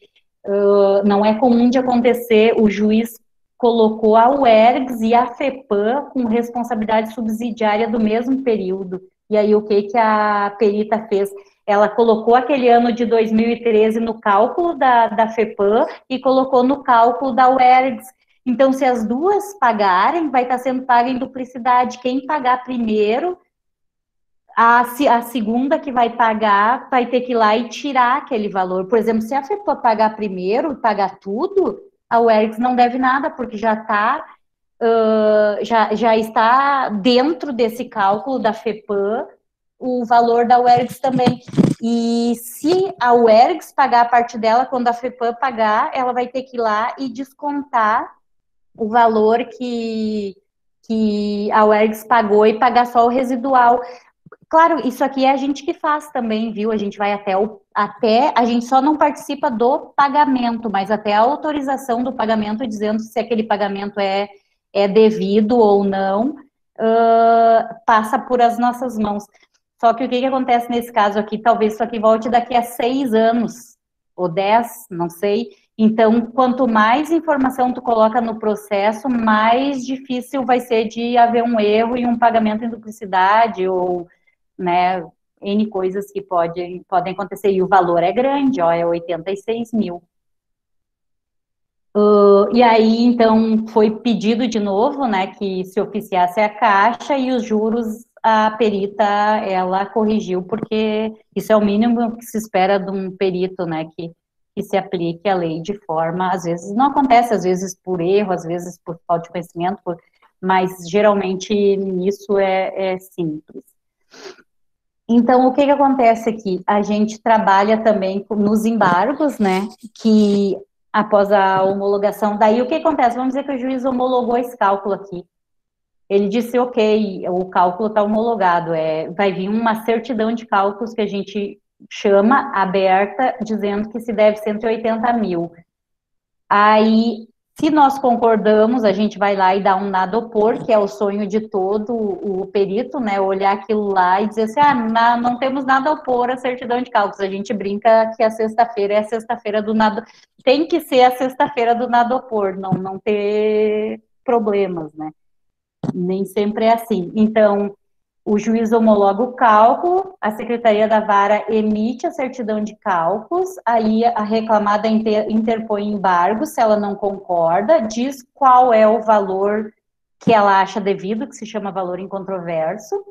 S1: não é comum de acontecer, o juiz colocou a UERGS e a FEPAM com responsabilidade subsidiária do mesmo período. E aí, o que a perita fez? Ela colocou aquele ano de 2013 no cálculo da FEPAM e colocou no cálculo da UERGS. Então, se as duas pagarem, vai estar sendo paga em duplicidade. Quem pagar primeiro, a segunda que vai pagar, vai ter que ir lá e tirar aquele valor. Por exemplo, se a FEPAM pagar primeiro, pagar tudo, a UERGS não deve nada, porque já está dentro desse cálculo da FEPAM o valor da UERGS também. E se a UERGS pagar a parte dela, quando a FEPAM pagar, ela vai ter que ir lá e descontar o valor que a UERGS pagou e pagar só o residual. Claro, isso aqui é a gente que faz também, viu? A gente vai até a gente só não participa do pagamento, mas até a autorização do pagamento, dizendo se aquele pagamento é devido ou não, passa por as nossas mãos. Só que o que acontece nesse caso aqui? Talvez isso aqui volte daqui a 6 anos, ou 10, não sei. Então, quanto mais informação tu coloca no processo, mais difícil vai ser de haver um erro e um pagamento em duplicidade, ou, né, N coisas que podem acontecer. E o valor é grande, ó, é 86 mil. E aí, então, foi pedido de novo, né, que se oficiasse a Caixa, e os juros, a perita, ela corrigiu, porque isso é o mínimo que se espera de um perito, né, que se aplique a lei de forma, às vezes não acontece, às vezes por erro, às vezes por falta de conhecimento, mas geralmente nisso é simples. Então, o que acontece aqui? A gente trabalha também nos embargos, né, que após a homologação, daí o que acontece? Vamos dizer que o juiz homologou esse cálculo aqui. Ele disse, ok, o cálculo está homologado, vai vir uma certidão de cálculos que a gente chama aberta, dizendo que se deve 180 mil. Aí, se nós concordamos, a gente vai lá e dá um nada opor, que é o sonho de todo o perito, né, olhar aquilo lá e dizer assim, não temos nada a opor à certidão de cálculos. A gente brinca que a sexta-feira é a sexta-feira do nada, tem que ser a sexta-feira do nada opor, não ter problemas, né. Nem sempre é assim. Então, o juiz homologa o cálculo, a Secretaria da Vara emite a certidão de cálculos, aí a reclamada interpõe embargo, se ela não concorda, diz qual é o valor que ela acha devido, que se chama valor incontroverso,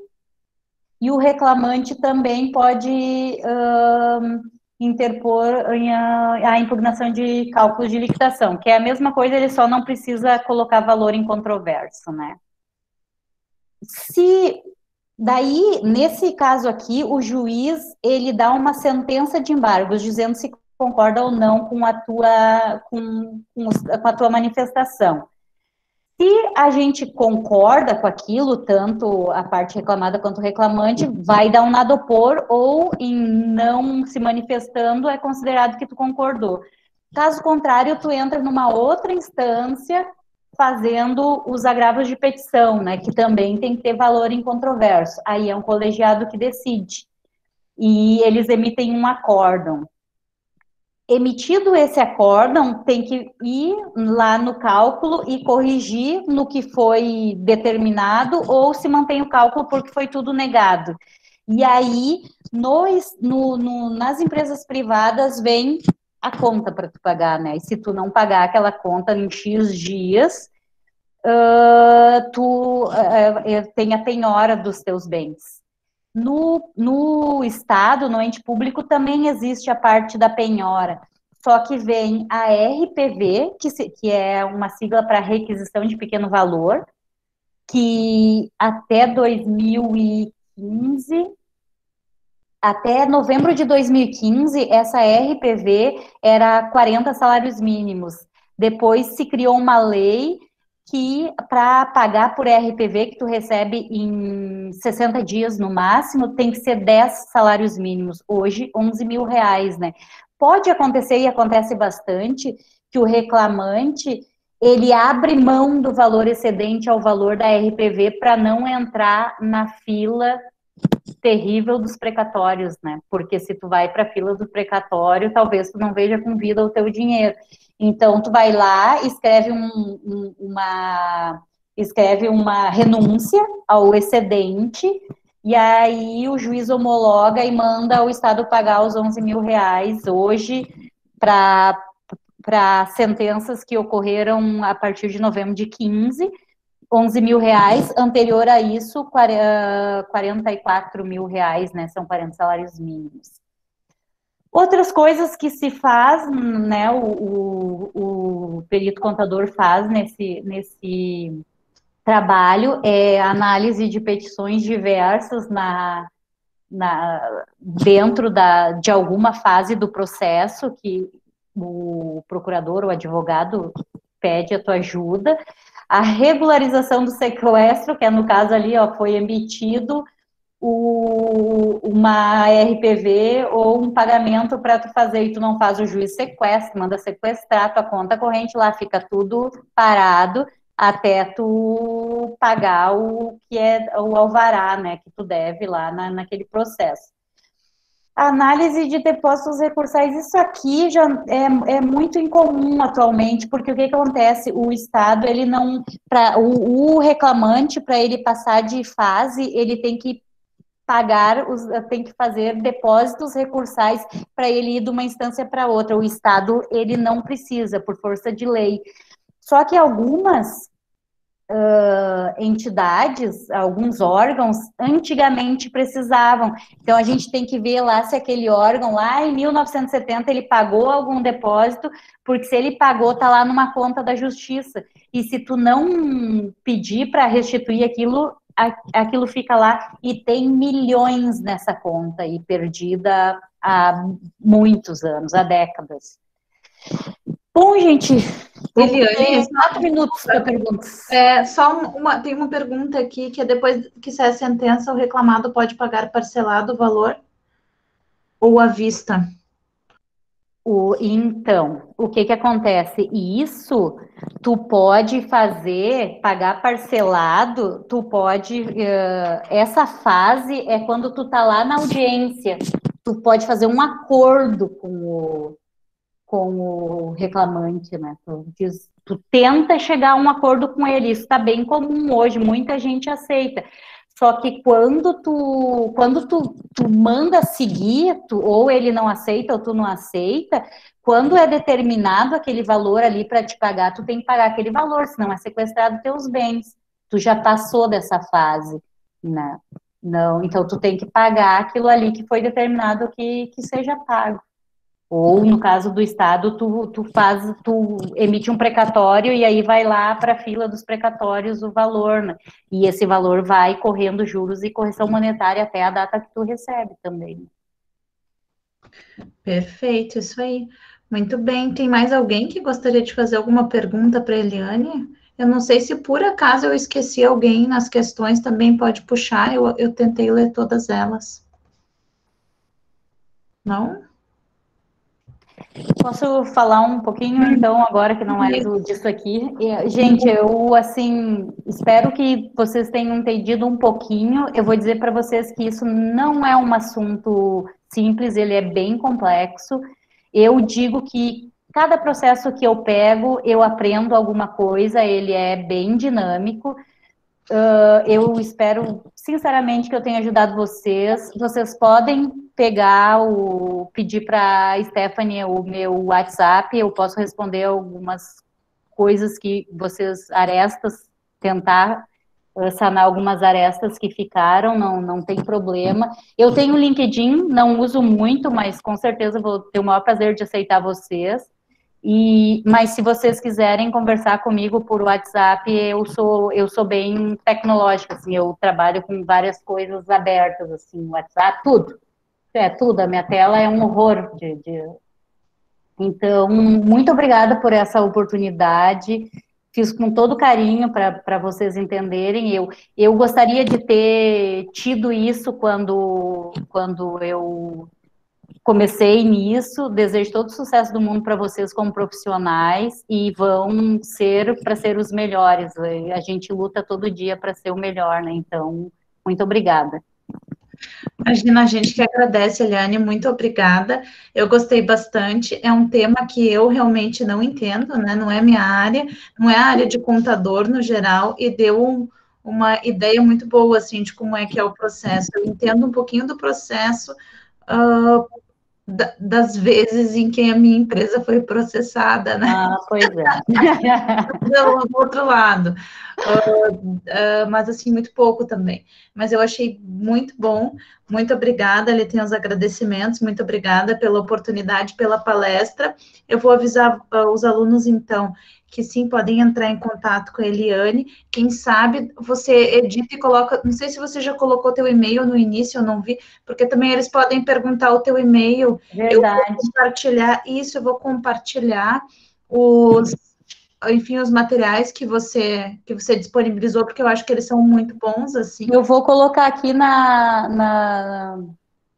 S1: e o reclamante também pode interpor a impugnação de cálculos de liquidação, que é a mesma coisa, ele só não precisa colocar valor incontroverso, né? Daí, nesse caso aqui, o juiz, ele dá uma sentença de embargos, dizendo se concorda ou não com a tua manifestação. Se a gente concorda com aquilo, tanto a parte reclamada quanto o reclamante, vai dar um nada opor, ou em não se manifestando, é considerado que tu concordou. Caso contrário, tu entra numa outra instância fazendo os agravos de petição, né, que também tem que ter valor incontroverso. Aí é um colegiado que decide. E eles emitem um acórdão. Emitido esse acórdão, tem que ir lá no cálculo e corrigir no que foi determinado ou se mantém o cálculo porque foi tudo negado. E aí, nas empresas privadas, vem a conta para tu pagar, né? E se tu não pagar aquela conta em X dias, tem a penhora dos teus bens. No Estado, no ente público, também existe a parte da penhora, só que vem a RPV, que é uma sigla para requisição de pequeno valor, que até 2015, até novembro de 2015, essa RPV era 40 salários mínimos. Depois se criou uma lei que, para pagar por RPV, que tu recebe em 60 dias no máximo, tem que ser 10 salários mínimos. Hoje, 11 mil reais, né? Pode acontecer, e acontece bastante, que o reclamante, ele abre mão do valor excedente ao valor da RPV para não entrar na fila terrível dos precatórios, né? Porque se tu vai para a fila do precatório, talvez tu não veja com vida o teu dinheiro. Então, tu vai lá, escreve uma renúncia ao excedente, e aí o juiz homologa e manda o Estado pagar os 11 mil reais hoje para sentenças que ocorreram a partir de novembro de 15, 11 mil reais, anterior a isso, 44 mil reais, né, são 40 salários mínimos. Outras coisas que se faz, né, o perito contador faz nesse trabalho é análise de petições diversas dentro de alguma fase do processo que o procurador ou advogado pede a tua ajuda. A regularização do sequestro, que é no caso ali, ó, foi emitido uma RPV ou um pagamento para tu fazer e tu não faz, o juiz sequestra, manda sequestrar tua conta corrente, lá fica tudo parado até tu pagar o que é o alvará, né, que tu deve lá naquele processo. A análise de depósitos recursais, isso aqui já é muito incomum atualmente, porque o que acontece? O Estado, ele não, o reclamante, para ele passar de fase, ele tem que tem que fazer depósitos recursais para ele ir de uma instância para outra. O Estado, ele não precisa, por força de lei. Só que algumas entidades, alguns órgãos, antigamente precisavam. Então, a gente tem que ver lá se aquele órgão, lá em 1970, ele pagou algum depósito, porque se ele pagou, está lá numa conta da justiça. E se tu não pedir para restituir aquilo, aquilo fica lá e tem milhões nessa conta e perdida há muitos anos, há décadas. Bom, gente,
S3: Eliane,
S1: 4 minutos para perguntas.
S3: Tem uma pergunta aqui, que é depois que sai a sentença, o reclamado pode pagar parcelado o valor ou à vista?
S1: Então, o que acontece? Isso, tu pode pagar parcelado, tu pode, essa fase é quando tu tá lá na audiência, tu pode fazer um acordo com o reclamante, né? Tu tenta chegar a um acordo com ele, isso está bem comum hoje, muita gente aceita. Só que quando tu manda seguir, ou ele não aceita, ou tu não aceita, quando é determinado aquele valor ali para te pagar, tu tem que pagar aquele valor, senão é sequestrado teus bens. Tu já passou dessa fase, né? Não, então tu tem que pagar aquilo ali que foi determinado que seja pago. Ou, no caso do Estado, tu emite um precatório e aí vai lá para a fila dos precatórios o valor, né? E esse valor vai correndo juros e correção monetária até a data que tu recebe também.
S3: Perfeito, isso aí. Muito bem. Tem mais alguém que gostaria de fazer alguma pergunta para a Eliane? Eu não sei se por acaso eu esqueci alguém nas questões, também pode puxar, eu tentei ler todas elas. Não?
S1: Posso falar um pouquinho, então, agora que não é disso aqui? Gente, eu, assim, espero que vocês tenham entendido um pouquinho. Eu vou dizer para vocês que isso não é um assunto simples, ele é bem complexo. Eu digo que cada processo que eu pego, eu aprendo alguma coisa, ele é bem dinâmico. Eu espero, sinceramente, que eu tenha ajudado vocês. Vocês podem pedir para a Stephanie o meu WhatsApp, eu posso responder algumas coisas que vocês, tentar sanar algumas arestas que ficaram, não tem problema. Eu tenho LinkedIn, não uso muito, mas com certeza vou ter o maior prazer de aceitar vocês. Mas se vocês quiserem conversar comigo por WhatsApp, eu sou bem tecnológica, assim, eu trabalho com várias coisas abertas, assim, WhatsApp, tudo, a minha tela é um horror Então, muito obrigada por essa oportunidade, fiz com todo carinho para vocês entenderem, eu gostaria de ter tido isso quando eu comecei nisso, desejo todo o sucesso do mundo para vocês como profissionais e vão para ser os melhores. A gente luta todo dia para ser o melhor, né? Então, muito obrigada.
S3: Imagina, a gente que agradece, Eliane, muito obrigada. Eu gostei bastante. É um tema que eu realmente não entendo, né? Não é minha área, não é a área de contador no geral, e deu uma ideia muito boa, assim, de como é que é o processo. Eu entendo um pouquinho do processo, das vezes em que a minha empresa foi processada, né?
S1: Pois é.
S3: Do outro lado. Mas, assim, muito pouco também. Mas eu achei muito bom. Muito obrigada, ele tem os agradecimentos. Muito obrigada pela oportunidade, pela palestra. Eu vou avisar os alunos, então, que sim, podem entrar em contato com a Eliane. Quem sabe você edita e coloca, não sei se você já colocou teu e-mail no início, eu não vi, porque também eles podem perguntar o teu e-mail.
S1: Verdade.
S3: Eu vou compartilhar isso, eu vou compartilhar os materiais que você disponibilizou, porque eu acho que eles são muito bons, assim.
S1: Eu vou colocar aqui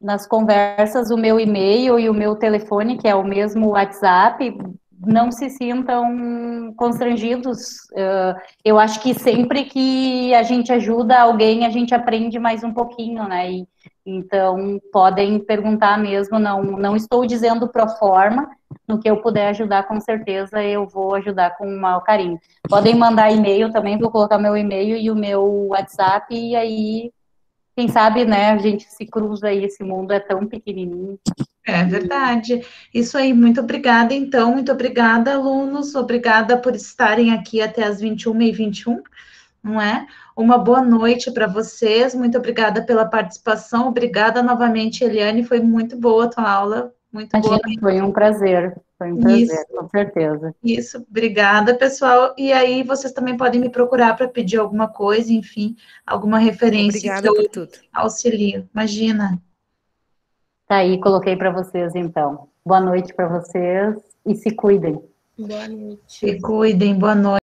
S1: nas conversas o meu e-mail e o meu telefone, que é o mesmo WhatsApp. Não se sintam constrangidos. Eu acho que sempre que a gente ajuda alguém, a gente aprende mais um pouquinho, né? Então, podem perguntar mesmo. Não estou dizendo pro forma. No que eu puder ajudar, com certeza, eu vou ajudar com o maior carinho. Podem mandar e-mail também, vou colocar meu e-mail e o meu WhatsApp, e aí, quem sabe, né, a gente se cruza aí, esse mundo é tão pequenininho.
S3: É verdade. Isso aí, muito obrigada, então, muito obrigada, alunos, obrigada por estarem aqui até as 21h21, não é? Uma boa noite para vocês, muito obrigada pela participação, obrigada novamente, Eliane, foi muito boa a tua aula, muito boa.
S1: Foi um prazer,
S3: Isso,
S1: com certeza.
S3: Isso, obrigada, pessoal. E aí, vocês também podem me procurar para pedir alguma coisa, enfim, alguma referência.
S4: Obrigada por tudo.
S3: Auxilio, imagina.
S1: Tá aí, coloquei para vocês, então. Boa noite para vocês e se cuidem.
S4: Boa noite.
S3: Se cuidem, boa noite.